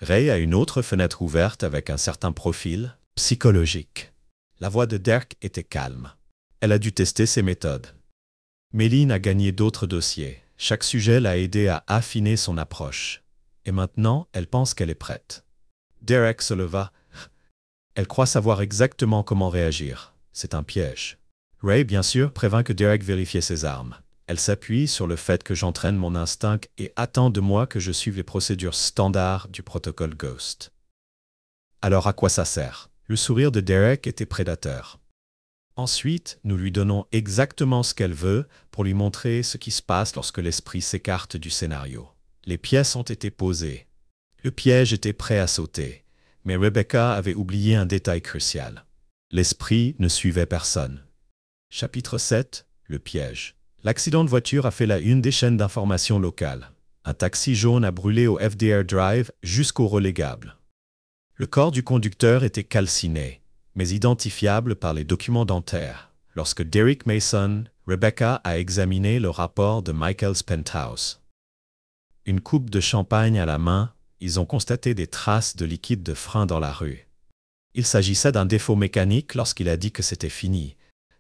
Ray a une autre fenêtre ouverte avec un certain profil psychologique. La voix de Derek était calme. Elle a dû tester ses méthodes. Méline a gagné d'autres dossiers. Chaque sujet l'a aidé à affiner son approche. Et maintenant, elle pense qu'elle est prête. Derek se leva. Elle croit savoir exactement comment réagir. C'est un piège. Ray, bien sûr, prévint que Derek vérifiait ses armes. Elle s'appuie sur le fait que j'entraîne mon instinct et attend de moi que je suive les procédures standards du protocole Ghost. Alors à quoi ça sert? Le sourire de Derek était prédateur. Ensuite, nous lui donnons exactement ce qu'elle veut pour lui montrer ce qui se passe lorsque l'esprit s'écarte du scénario. Les pièces ont été posées. Le piège était prêt à sauter. Mais Rebecca avait oublié un détail crucial. L'esprit ne suivait personne. Chapitre 7. Le piège. L'accident de voiture a fait la une des chaînes d'information locales. Un taxi jaune a brûlé au FDR Drive jusqu'au relégable. Le corps du conducteur était calciné, mais identifiable par les documents dentaires. Lorsque Derek Mason, Rebecca a examiné le rapport de Michael's penthouse. Une coupe de champagne à la main, ils ont constaté des traces de liquide de frein dans la rue. Il s'agissait d'un défaut mécanique lorsqu'il a dit que c'était fini.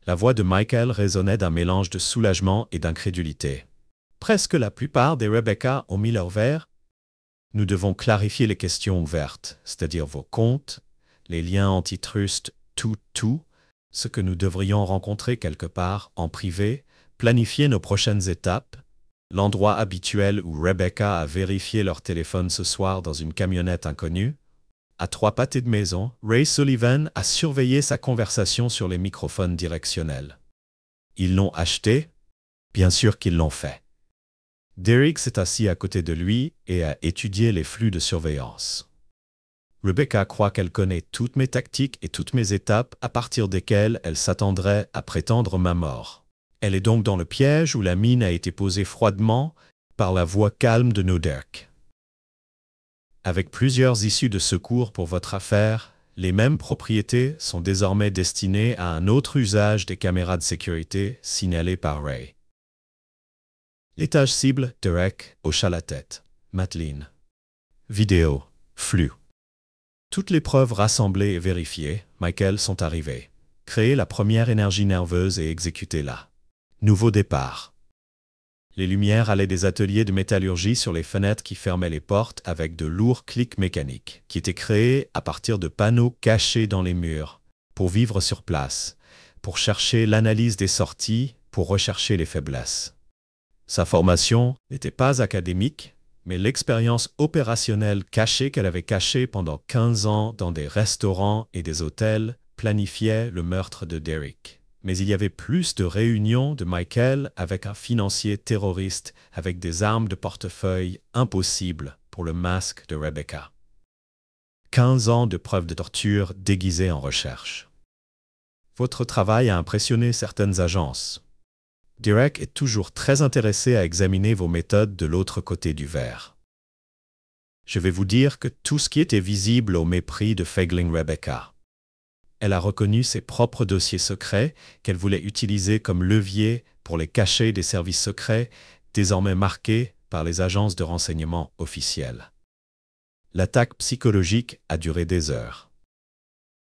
La voix de Michael résonnait d'un mélange de soulagement et d'incrédulité. Presque la plupart des Rebecca ont mis leur verre. Nous devons clarifier les questions ouvertes, c'est-à-dire vos comptes, les liens antitrust, tout, ce que nous devrions rencontrer quelque part en privé, planifier nos prochaines étapes, l'endroit habituel où Rebecca a vérifié leur téléphone ce soir dans une camionnette inconnue. À 3 pâtés de maison, Ray Sullivan a surveillé sa conversation sur les microphones directionnels. Ils l'ont acheté? Bien sûr qu'ils l'ont fait. Derek s'est assis à côté de lui et a étudié les flux de surveillance. Rebecca croit qu'elle connaît toutes mes tactiques et toutes mes étapes à partir desquelles elle s'attendrait à prétendre ma mort. Elle est donc dans le piège où la mine a été posée froidement par la voix calme de Noderk. Avec plusieurs issues de secours pour votre affaire, les mêmes propriétés sont désormais destinées à un autre usage des caméras de sécurité signalées par Ray. L'étage cible, Derek, hocha la tête. Madeline. Vidéo. Flux. Toutes les preuves rassemblées et vérifiées, Michael, sont arrivées. Créer la première énergie nerveuse et exécuter-la. Nouveau départ. Les lumières allaient des ateliers de métallurgie sur les fenêtres qui fermaient les portes avec de lourds clics mécaniques, qui étaient créés à partir de panneaux cachés dans les murs, pour vivre sur place, pour chercher l'analyse des sorties, pour rechercher les faiblesses. Sa formation n'était pas académique, mais l'expérience opérationnelle cachée qu'elle avait cachée pendant 15 ans dans des restaurants et des hôtels planifiait le meurtre de Derek. Mais il y avait plus de réunions de Michael avec un financier terroriste avec des armes de portefeuille impossibles pour le masque de Rebecca. 15 ans de preuves de torture déguisées en recherche. Votre travail a impressionné certaines agences. Derek est toujours très intéressé à examiner vos méthodes de l'autre côté du verre. Je vais vous dire que tout ce qui était visible au mépris de Feigeling Rebecca. Elle a reconnu ses propres dossiers secrets qu'elle voulait utiliser comme levier pour les cacher des services secrets désormais marqués par les agences de renseignement officielles. L'attaque psychologique a duré des heures.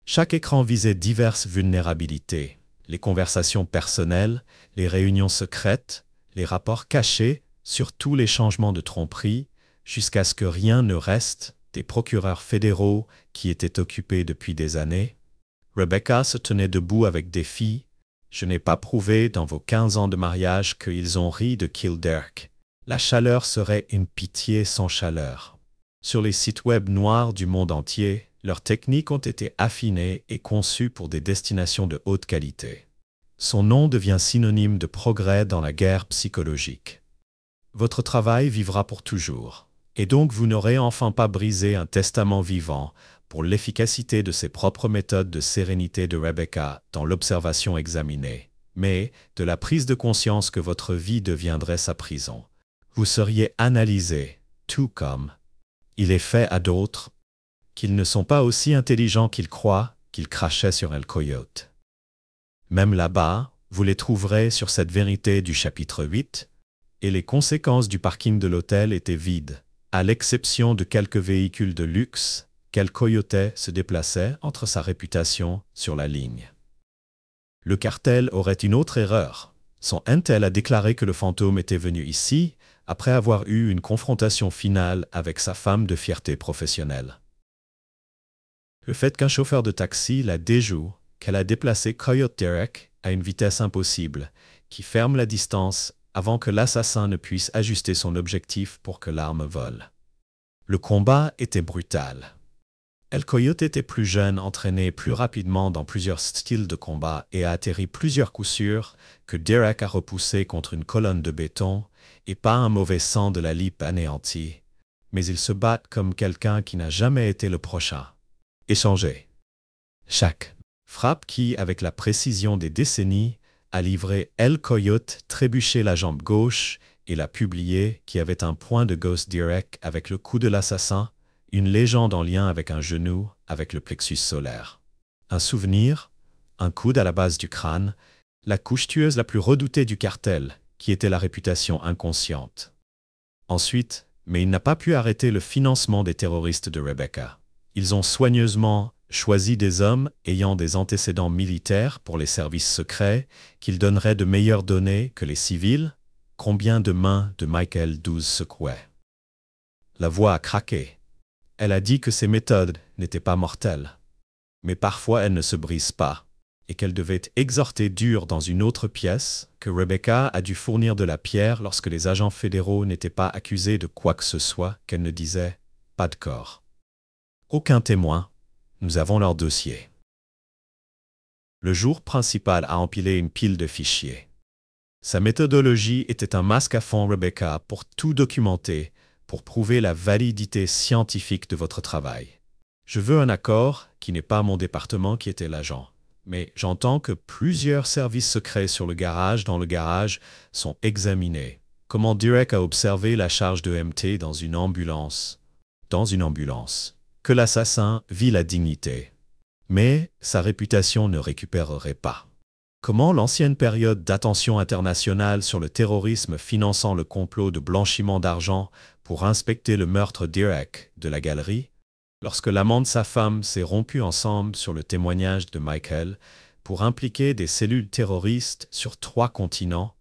Chaque écran visait diverses vulnérabilités. Les conversations personnelles, les réunions secrètes, les rapports cachés, surtout les changements de tromperie, jusqu'à ce que rien ne reste des procureurs fédéraux qui étaient occupés depuis des années. Rebecca se tenait debout avec défi. Je n'ai pas prouvé dans vos 15 ans de mariage qu'ils ont ri de Kildare. La chaleur serait une pitié sans chaleur. Sur les sites web noirs du monde entier, leurs techniques ont été affinées et conçues pour des destinations de haute qualité. Son nom devient synonyme de progrès dans la guerre psychologique. Votre travail vivra pour toujours, et donc vous n'aurez enfin pas brisé un testament vivant pour l'efficacité de ses propres méthodes de sérénité de Rebecca dans l'observation examinée, mais de la prise de conscience que votre vie deviendrait sa prison. Vous seriez analysé, tout comme il est fait à d'autres, qu'ils ne sont pas aussi intelligents qu'ils croient, qu'ils crachaient sur El Coyote. Même là-bas, vous les trouverez sur cette vérité du chapitre 8, et les conséquences du parking de l'hôtel étaient vides, à l'exception de quelques véhicules de luxe, qu'El Coyote se déplaçait entre sa réputation sur la ligne. Le cartel aurait une autre erreur. Son intel a déclaré que le fantôme était venu ici après avoir eu une confrontation finale avec sa femme de fierté professionnelle. Le fait qu'un chauffeur de taxi la déjoue, qu'elle a déplacé Coyote Derek à une vitesse impossible, qui ferme la distance avant que l'assassin ne puisse ajuster son objectif pour que l'arme vole. Le combat était brutal. El Coyote était plus jeune, entraîné plus rapidement dans plusieurs styles de combat et a atterri plusieurs coups sûrs que Derek a repoussé contre une colonne de béton et pas un mauvais sang de la lippe anéantie. Mais ils se battent comme quelqu'un qui n'a jamais été le prochain. Échanger. Chaque frappe qui, avec la précision des décennies, a livré El Coyote trébucher la jambe gauche et l'a publié qui avait un point de Ghost Derek avec le coup de l'assassin, une légende en lien avec un genou, avec le plexus solaire. Un souvenir, un coude à la base du crâne, la couche tueuse la plus redoutée du cartel, qui était la réputation inconsciente. Ensuite, mais il n'a pas pu arrêter le financement des terroristes de Rebecca. Ils ont soigneusement choisi des hommes ayant des antécédents militaires pour les services secrets, qu'ils donneraient de meilleures données que les civils, combien de mains de Michael 12 secouaient. La voix a craqué. Elle a dit que ses méthodes n'étaient pas mortelles. Mais parfois elles ne se brisent pas, et qu'elle devait exhorter dur dans une autre pièce, que Rebecca a dû fournir de la pierre lorsque les agents fédéraux n'étaient pas accusés de quoi que ce soit, qu'elle ne disait « pas de corps ». Aucun témoin, nous avons leur dossier. Le jour principal a empilé une pile de fichiers. Sa méthodologie était un masque à fond Rebecca pour tout documenter, pour prouver la validité scientifique de votre travail. Je veux un accord qui n'est pas mon département qui était l'agent. Mais j'entends que plusieurs services secrets sur le garage dans le garage sont examinés. Comment Derek a observé la charge de MT dans une ambulance. Que l'assassin vit la dignité. Mais sa réputation ne récupérerait pas. Comment l'ancienne période d'attention internationale sur le terrorisme finançant le complot de blanchiment d'argent pour inspecter le meurtre d'Iraq de la galerie, lorsque l'amant de sa femme s'est rompu ensemble sur le témoignage de Michael pour impliquer des cellules terroristes sur 3 continents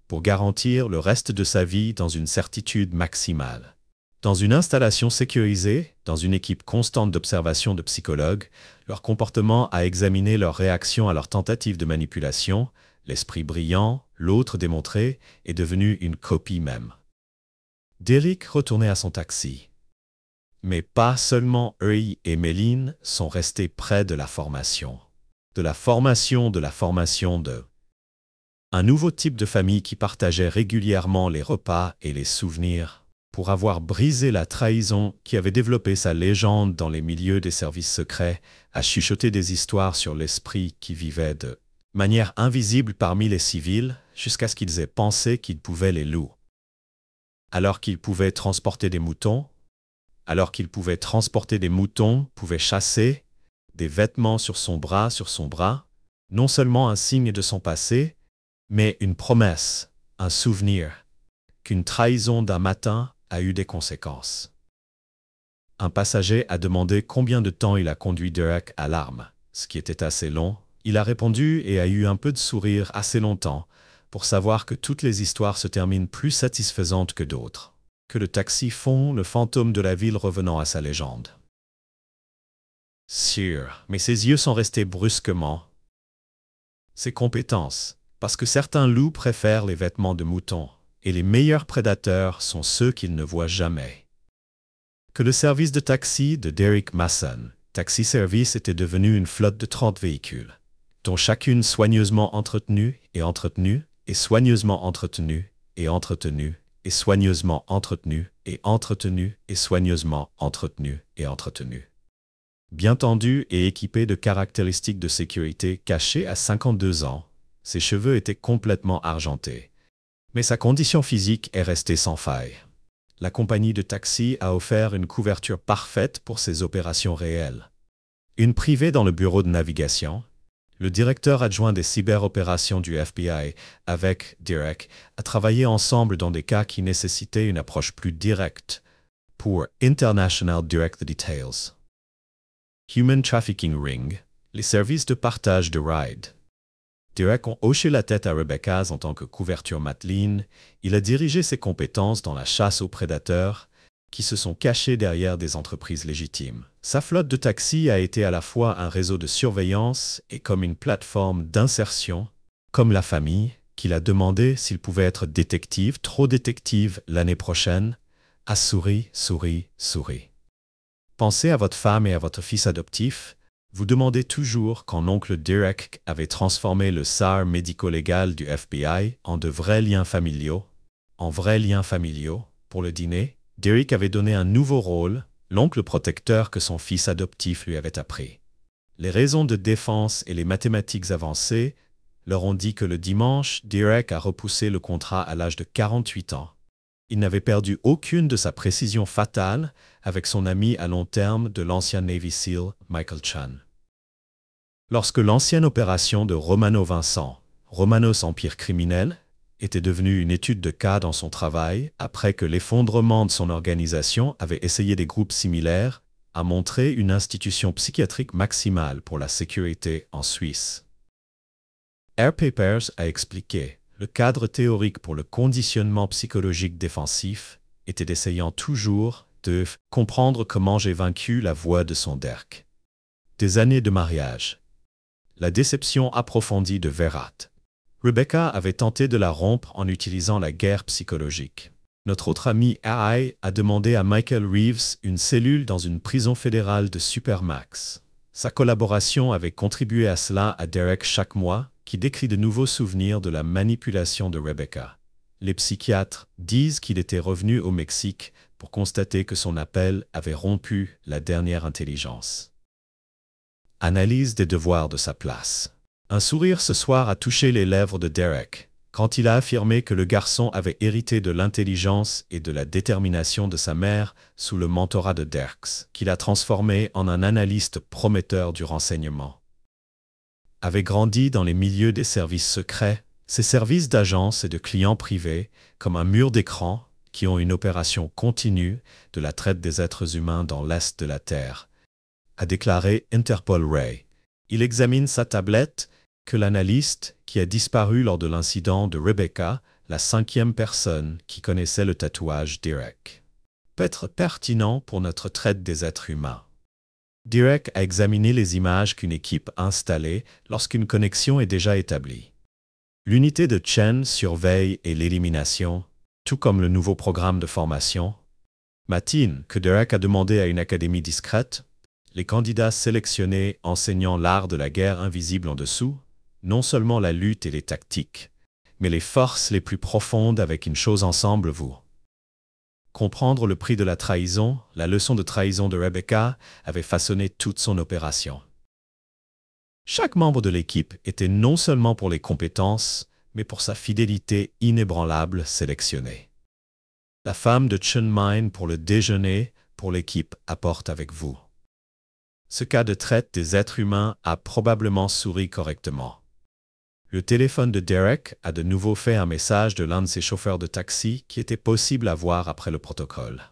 pour garantir le reste de sa vie dans une certitude maximale. Dans une installation sécurisée, dans une équipe constante d'observation de psychologues, leur comportement a examiné leur réaction à leur tentative de manipulation, l'esprit brillant, l'autre démontré, est devenu une copie même. Derek retournait à son taxi. Mais pas seulement eux et Méline sont restés près de la formation. Un nouveau type de famille qui partageait régulièrement les repas et les souvenirs, pour avoir brisé la trahison qui avait développé sa légende dans les milieux des services secrets, a chuchoté des histoires sur l'esprit qui vivait de manière invisible parmi les civils jusqu'à ce qu'ils aient pensé qu'ils pouvaient les louer. Alors qu'ils pouvaient transporter des moutons, pouvaient chasser, des vêtements sur son bras, non seulement un signe de son passé, mais une promesse, un souvenir, qu'une trahison d'un matin a eu des conséquences. Un passager a demandé combien de temps il a conduit Derek à l'arme, ce qui était assez long. Il a répondu et a eu un peu de sourire assez longtemps pour savoir que toutes les histoires se terminent plus satisfaisantes que d'autres. Que le taxi fond, le fantôme de la ville revenant à sa légende. Sûr, mais ses yeux sont restés brusquement. Ses compétences, parce que certains loups préfèrent les vêtements de mouton, et les meilleurs prédateurs sont ceux qu'ils ne voient jamais. Que le service de taxi de Derek Mason, Taxi Service, était devenu une flotte de 30 véhicules, dont chacune soigneusement entretenue et entretenue, et soigneusement entretenue et entretenue, et soigneusement entretenue et entretenue et soigneusement entretenue et entretenue. Bien tendu et équipé de caractéristiques de sécurité cachées à 52 ans, ses cheveux étaient complètement argentés. Mais sa condition physique est restée sans faille. La compagnie de taxi a offert une couverture parfaite pour ses opérations réelles. Une privée dans le bureau de navigation, le directeur adjoint des cyberopérations du FBI, avec Derek, a travaillé ensemble dans des cas qui nécessitaient une approche plus directe pour International Direct Details. Human Trafficking Ring, les services de partage de ride. Derek a hoché la tête à Rebecca en tant que couverture mateline. Il a dirigé ses compétences dans la chasse aux prédateurs qui se sont cachés derrière des entreprises légitimes. Sa flotte de taxis a été à la fois un réseau de surveillance et comme une plateforme d'insertion, comme la famille, qu'il a demandé s'il pouvait être détective, trop détective l'année prochaine, a souri. Pensez à votre femme et à votre fils adoptif. Vous demandez toujours quand oncle Derek avait transformé le SAR médico-légal du FBI en vrais liens familiaux. Pour le dîner, Derek avait donné un nouveau rôle, l'oncle protecteur que son fils adoptif lui avait appris. Les raisons de défense et les mathématiques avancées leur ont dit que le dimanche, Derek a repoussé le contrat à l'âge de 48 ans. Il n'avait perdu aucune de sa précision fatale avec son ami à long terme de l'ancien Navy SEAL, Michael Chan. Lorsque l'ancienne opération de Romano Vincent, Romanos Empire criminel, était devenue une étude de cas dans son travail, après que l'effondrement de son organisation avait essayé des groupes similaires, a montré une institution psychiatrique maximale pour la sécurité en Suisse. Air Papers a expliqué, Le cadre théorique pour le conditionnement psychologique défensif était d'essayant toujours de comprendre comment j'ai vaincu la voix de son Derek. Des années de mariage. La déception approfondie de Verat. Rebecca avait tenté de la rompre en utilisant la guerre psychologique. Notre autre ami AI a demandé à Michael Reeves une cellule dans une prison fédérale de Supermax. Sa collaboration avait contribué à cela à Derek chaque mois, qui décrit de nouveaux souvenirs de la manipulation de Rebecca. Les psychiatres disent qu'il était revenu au Mexique pour constater que son appel avait rompu la dernière intelligence. Analyse des devoirs de sa place. Un sourire ce soir a touché les lèvres de Derek, quand il a affirmé que le garçon avait hérité de l'intelligence et de la détermination de sa mère sous le mentorat de Derks, qu'il a transformé en un analyste prometteur du renseignement. Avait grandi dans les milieux des services secrets, ces services d'agence et de clients privés, comme un mur d'écran, qui ont une opération continue de la traite des êtres humains dans l'Est de la Terre, a déclaré Interpol Ray. Il examine sa tablette que l'analyste qui a disparu lors de l'incident de Rebecca, la 5e personne qui connaissait le tatouage Derek. Peut être pertinent pour notre traite des êtres humains. Derek a examiné les images qu'une équipe a installées lorsqu'une connexion est déjà établie. L'unité de Chen surveille et l'élimination, tout comme le nouveau programme de formation. Matin, que Derek a demandé à une académie discrète, les candidats sélectionnés enseignant l'art de la guerre invisible en dessous, non seulement la lutte et les tactiques, mais les forces les plus profondes avec une chose ensemble, vous. Comprendre le prix de la trahison, la leçon de trahison de Rebecca avait façonné toute son opération. Chaque membre de l'équipe était non seulement pour les compétences, mais pour sa fidélité inébranlable sélectionnée. La femme de Chen Min pour le déjeuner, pour l'équipe, apporte avec vous. Ce cas de traite des êtres humains a probablement souri correctement. Le téléphone de Derek a de nouveau fait un message de l'un de ses chauffeurs de taxi qui était possible à voir après le protocole.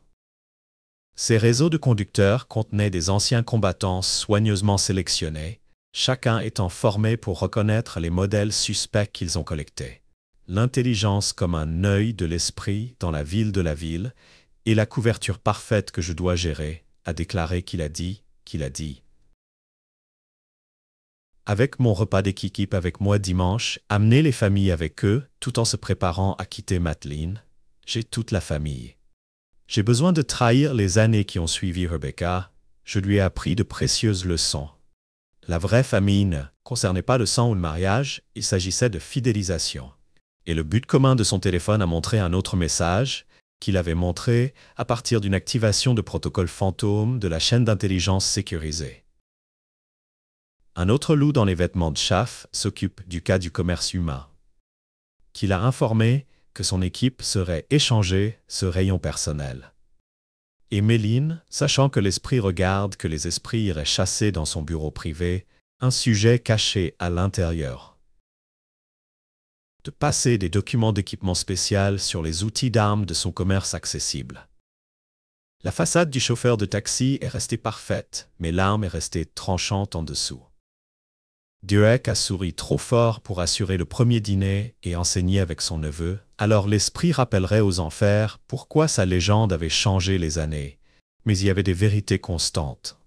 Ces réseaux de conducteurs contenaient des anciens combattants soigneusement sélectionnés, chacun étant formé pour reconnaître les modèles suspects qu'ils ont collectés. L'intelligence comme un œil de l'esprit dans la ville de la ville et la couverture parfaite que je dois gérer, a déclaré qu'il a dit. Avec mon repas d'équipe avec moi dimanche, amener les familles avec eux, tout en se préparant à quitter Madeleine, j'ai toute la famille. J'ai besoin de trahir les années qui ont suivi Rebecca, je lui ai appris de précieuses leçons. La vraie famille ne concernait pas le sang ou le mariage, il s'agissait de fidélisation. Et le but commun de son téléphone a montré un autre message, qu'il avait montré à partir d'une activation de protocole fantôme de la chaîne d'intelligence sécurisée. Un autre loup dans les vêtements de chaff s'occupe du cas du commerce humain. Qu'il a informé que son équipe serait échangée ce rayon personnel. Et Méline, sachant que l'esprit regarde que les esprits iraient chasser dans son bureau privé, un sujet caché à l'intérieur. De passer des documents d'équipement spécial sur les outils d'armes de son commerce accessible. La façade du chauffeur de taxi est restée parfaite, mais l'arme est restée tranchante en dessous. Derek a souri trop fort pour assurer le premier dîner et enseigner avec son neveu, alors l'esprit rappellerait aux enfers pourquoi sa légende avait changé les années, mais il y avait des vérités constantes.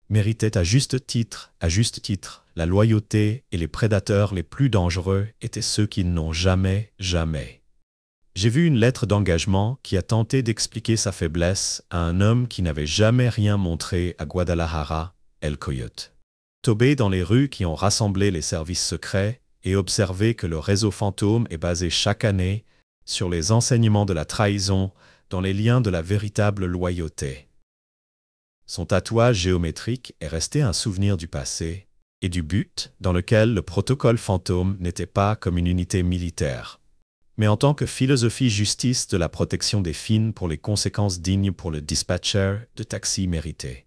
Méritait à juste titre, la loyauté et les prédateurs les plus dangereux étaient ceux qui n'ont jamais. J'ai vu une lettre d'engagement qui a tenté d'expliquer sa faiblesse à un homme qui n'avait jamais rien montré à Guadalajara, El Coyote. Tobé dans les rues qui ont rassemblé les services secrets et observé que le réseau fantôme est basé chaque année sur les enseignements de la trahison dans les liens de la véritable loyauté. Son tatouage géométrique est resté un souvenir du passé et du but dans lequel le protocole fantôme n'était pas comme une unité militaire, mais en tant que philosophie justice de la protection des fines pour les conséquences dignes pour le dispatcher de taxi mérité.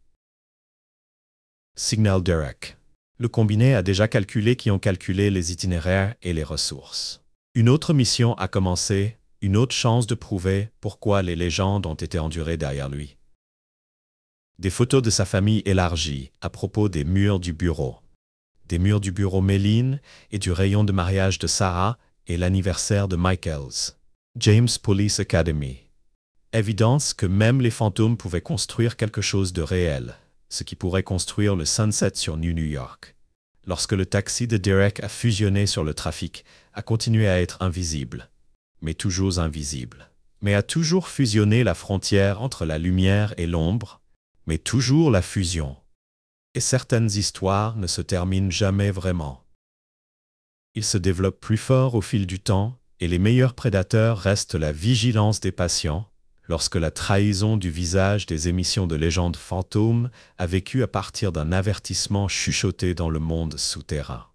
Signal Derek. Le combiné a déjà calculé qui ont calculé les itinéraires et les ressources. Une autre mission a commencé, une autre chance de prouver pourquoi les légendes ont été endurées derrière lui. Des photos de sa famille élargies à propos des murs du bureau. Des murs du bureau Méline et du rayon de mariage de Sarah et l'anniversaire de Michaels. James Police Academy. Évidence que même les fantômes pouvaient construire quelque chose de réel, ce qui pourrait construire le Sunset sur New York. Lorsque le taxi de Derek a fusionné sur le trafic, a continué à être invisible, mais toujours invisible, mais a toujours fusionné la frontière entre la lumière et l'ombre, mais toujours la fusion. Et certaines histoires ne se terminent jamais vraiment. Ils se développent plus fort au fil du temps, et les meilleurs prédateurs restent la vigilance des patients, lorsque la trahison du visage des émissions de légendes fantômes a vécu à partir d'un avertissement chuchoté dans le monde souterrain.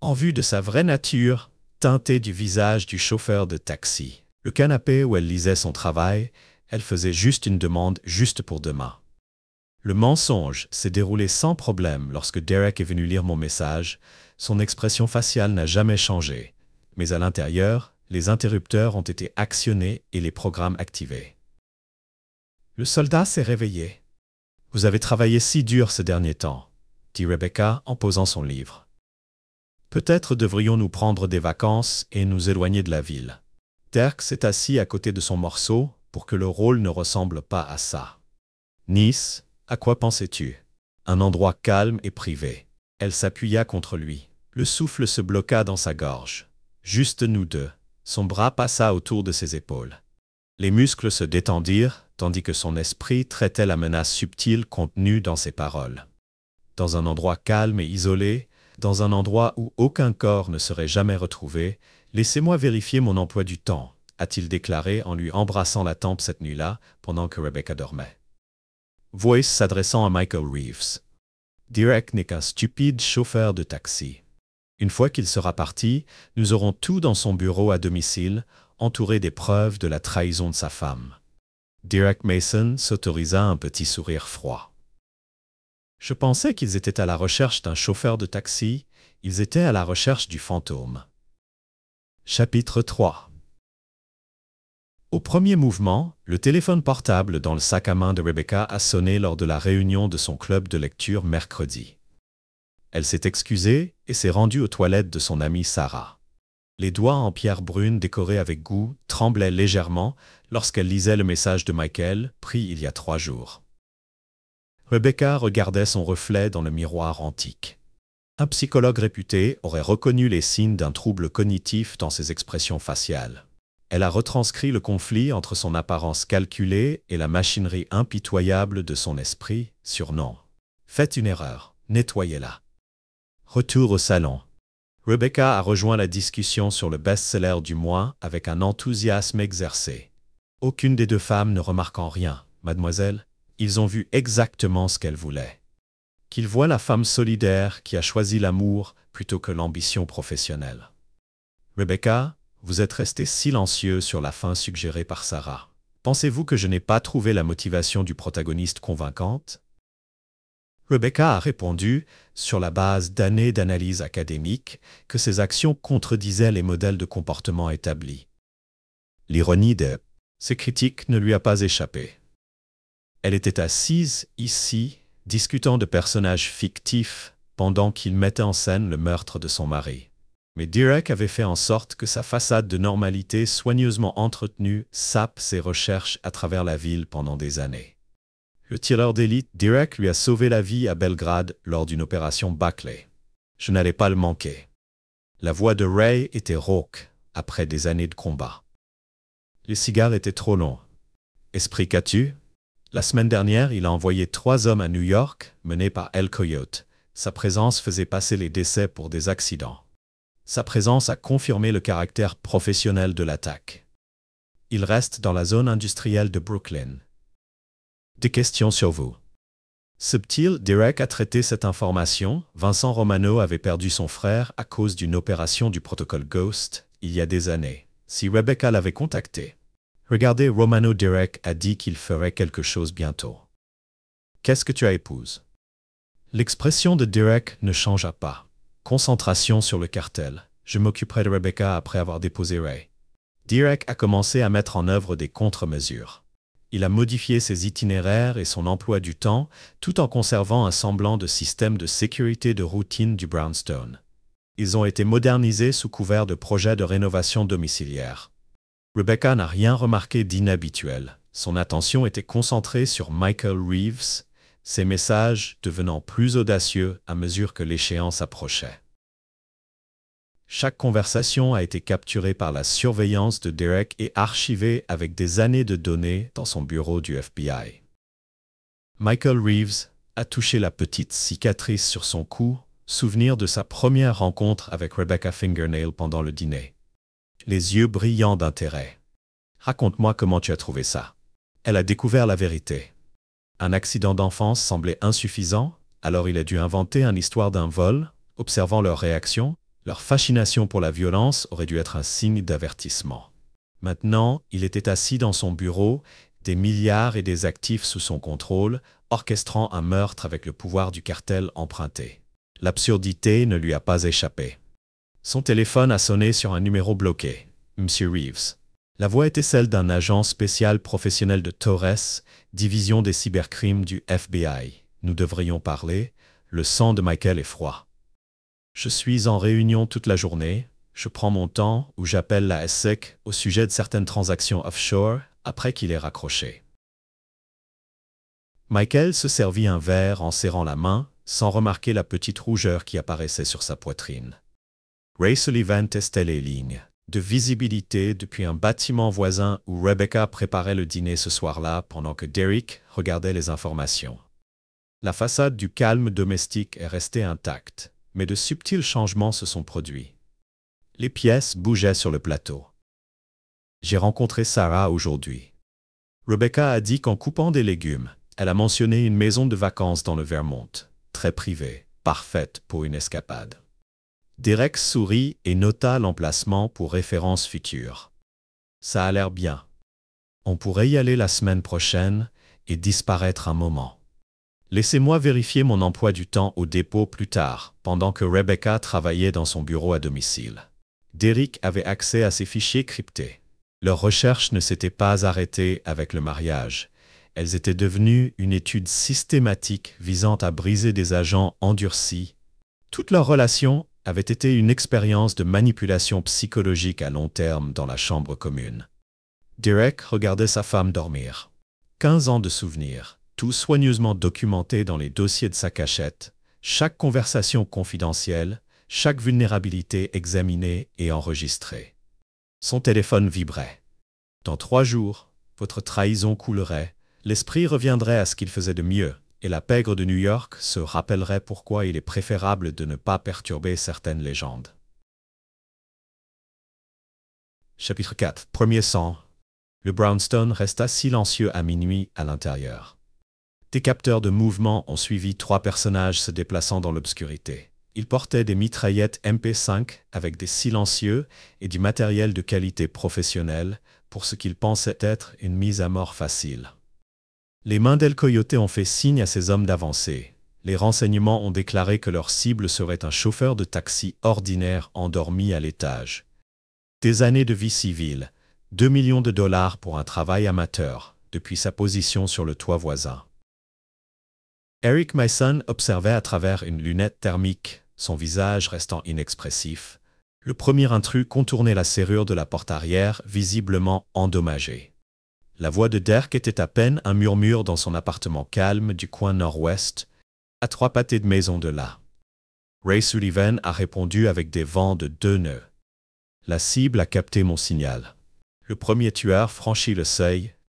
En vue de sa vraie nature, teintée du visage du chauffeur de taxi, le canapé où elle lisait son travail, elle faisait juste une demande juste pour demain. Le mensonge s'est déroulé sans problème lorsque Derek est venu lire mon message. Son expression faciale n'a jamais changé, mais à l'intérieur, les interrupteurs ont été actionnés et les programmes activés. Le soldat s'est réveillé. « Vous avez travaillé si dur ces derniers temps », dit Rebecca en posant son livre. « Peut-être devrions-nous prendre des vacances et nous éloigner de la ville. » Derek s'est assis à côté de son morceau pour que le rôle ne ressemble pas à ça. « Nice, à quoi pensais-tu? Un endroit calme et privé. » Elle s'appuya contre lui. Le souffle se bloqua dans sa gorge. Juste nous deux. Son bras passa autour de ses épaules. Les muscles se détendirent, tandis que son esprit traitait la menace subtile contenue dans ses paroles. Dans un endroit calme et isolé, dans un endroit où aucun corps ne serait jamais retrouvé, laissez-moi vérifier mon emploi du temps, a-t-il déclaré en lui embrassant la tempe cette nuit-là, pendant que Rebecca dormait. Voice s'adressant à Michael Reeves. Derek n'est qu'un stupide chauffeur de taxi. Une fois qu'il sera parti, nous aurons tout dans son bureau à domicile, entouré des preuves de la trahison de sa femme. Derek Mason s'autorisa un petit sourire froid. Je pensais qu'ils étaient à la recherche d'un chauffeur de taxi, ils étaient à la recherche du fantôme. Chapitre 3. Au premier mouvement, le téléphone portable dans le sac à main de Rebecca a sonné lors de la réunion de son club de lecture mercredi. Elle s'est excusée et s'est rendue aux toilettes de son amie Sarah. Les doigts en pierre brune décorés avec goût tremblaient légèrement lorsqu'elle lisait le message de Michael, pris il y a 3 jours. Rebecca regardait son reflet dans le miroir antique. Un psychologue réputé aurait reconnu les signes d'un trouble cognitif dans ses expressions faciales. Elle a retranscrit le conflit entre son apparence calculée et la machinerie impitoyable de son esprit, surnom. Faites une erreur, nettoyez-la. Retour au salon. Rebecca a rejoint la discussion sur le best-seller du mois avec un enthousiasme exercé. Aucune des deux femmes ne remarquant rien, mademoiselle, ils ont vu exactement ce qu'elles voulaient. Qu'ils voient la femme solidaire qui a choisi l'amour plutôt que l'ambition professionnelle. Rebecca, vous êtes restée silencieuse sur la fin suggérée par Sarah. Pensez-vous que je n'ai pas trouvé la motivation du protagoniste convaincante? Rebecca a répondu, sur la base d'années d'analyse académique, que ses actions contredisaient les modèles de comportement établis. L'ironie de ces critiques ne lui a pas échappé. Elle était assise, ici, discutant de personnages fictifs, pendant qu'il mettait en scène le meurtre de son mari. Mais Derek avait fait en sorte que sa façade de normalité soigneusement entretenue sape ses recherches à travers la ville pendant des années. Le tireur d'élite Derek lui a sauvé la vie à Belgrade lors d'une opération bâclée. Je n'allais pas le manquer. La voix de Ray était rauque, après des années de combat. Les cigares étaient trop longs. Esprit qu'as-tu? La semaine dernière, il a envoyé 3 hommes à New York, menés par El Coyote. Sa présence faisait passer les décès pour des accidents. Sa présence a confirmé le caractère professionnel de l'attaque. Il reste dans la zone industrielle de Brooklyn. Des questions sur vous. Subtil, Derek a traité cette information. Vincent Romano avait perdu son frère à cause d'une opération du protocole Ghost il y a des années. Si Rebecca l'avait contacté. Regardez, Romano Derek a dit qu'il ferait quelque chose bientôt. Qu'est-ce que tu as, épouse? L'expression de Derek ne changea pas. Concentration sur le cartel. Je m'occuperai de Rebecca après avoir déposé Ray. Derek a commencé à mettre en œuvre des contre-mesures. Il a modifié ses itinéraires et son emploi du temps, tout en conservant un semblant de système de sécurité de routine du Brownstone. Ils ont été modernisés sous couvert de projets de rénovation domiciliaire. Rebecca n'a rien remarqué d'inhabituel. Son attention était concentrée sur Michael Reeves, ses messages devenant plus audacieux à mesure que l'échéance approchait. Chaque conversation a été capturée par la surveillance de Derek et archivée avec des années de données dans son bureau du FBI. Michael Reeves a touché la petite cicatrice sur son cou, souvenir de sa première rencontre avec Rebecca Fingernail pendant le dîner. Les yeux brillants d'intérêt. « Raconte-moi comment tu as trouvé ça. » Elle a découvert la vérité. Un accident d'enfance semblait insuffisant, alors il a dû inventer une histoire d'un vol. Observant leur réaction, leur fascination pour la violence aurait dû être un signe d'avertissement. Maintenant, il était assis dans son bureau, des milliards et des actifs sous son contrôle, orchestrant un meurtre avec le pouvoir du cartel emprunté. L'absurdité ne lui a pas échappé. Son téléphone a sonné sur un numéro bloqué. Monsieur Reeves. La voix était celle d'un agent spécial professionnel de Torres, division des cybercrimes du FBI. Nous devrions parler. Le sang de Michael est froid. Je suis en réunion toute la journée. Je prends mon temps ou j'appelle la SEC au sujet de certaines transactions offshore après qu'il ait raccroché. Michael se servit un verre en serrant la main, sans remarquer la petite rougeur qui apparaissait sur sa poitrine. Ray Sullivan testait les lignes de visibilité depuis un bâtiment voisin où Rebecca préparait le dîner ce soir-là pendant que Derek regardait les informations. La façade du calme domestique est restée intacte, mais de subtils changements se sont produits. Les pièces bougeaient sur le plateau. J'ai rencontré Sarah aujourd'hui. Rebecca a dit qu'en coupant des légumes, elle a mentionné une maison de vacances dans le Vermont, très privée, parfaite pour une escapade. Derek sourit et nota l'emplacement pour référence future. Ça a l'air bien. On pourrait y aller la semaine prochaine et disparaître un moment. Laissez-moi vérifier mon emploi du temps au dépôt plus tard, pendant que Rebecca travaillait dans son bureau à domicile. Derek avait accès à ses fichiers cryptés. Leurs recherches ne s'étaient pas arrêtées avec le mariage. Elles étaient devenues une étude systématique visant à briser des agents endurcis. Toute leur relation avait été une expérience de manipulation psychologique à long terme dans la chambre commune. Derek regardait sa femme dormir. 15 ans de souvenirs, tout soigneusement documenté dans les dossiers de sa cachette, chaque conversation confidentielle, chaque vulnérabilité examinée et enregistrée. Son téléphone vibrait. Dans 3 jours, votre trahison coulerait, l'esprit reviendrait à ce qu'il faisait de mieux, et la pègre de New York se rappellerait pourquoi il est préférable de ne pas perturber certaines légendes. Chapitre 4. Premier sang. Le brownstone resta silencieux à minuit à l'intérieur. Des capteurs de mouvement ont suivi 3 personnages se déplaçant dans l'obscurité. Ils portaient des mitraillettes MP5 avec des silencieux et du matériel de qualité professionnelle pour ce qu'ils pensaient être une mise à mort facile. Les mains d'El Coyote ont fait signe à ces hommes d'avancer. Les renseignements ont déclaré que leur cible serait un chauffeur de taxi ordinaire endormi à l'étage. Des années de vie civile, 2 millions de dollars pour un travail amateur, depuis sa position sur le toit voisin. Eric Mason observait à travers une lunette thermique, son visage restant inexpressif. Le premier intrus contournait la serrure de la porte arrière, visiblement endommagée. La voix de Derek était à peine un murmure dans son appartement calme du coin nord-ouest, à 3 pâtés de maison de là. Ray Sullivan a répondu avec des vents de 2 nœuds. La cible a capté mon signal. Le premier tueur franchit le seuil,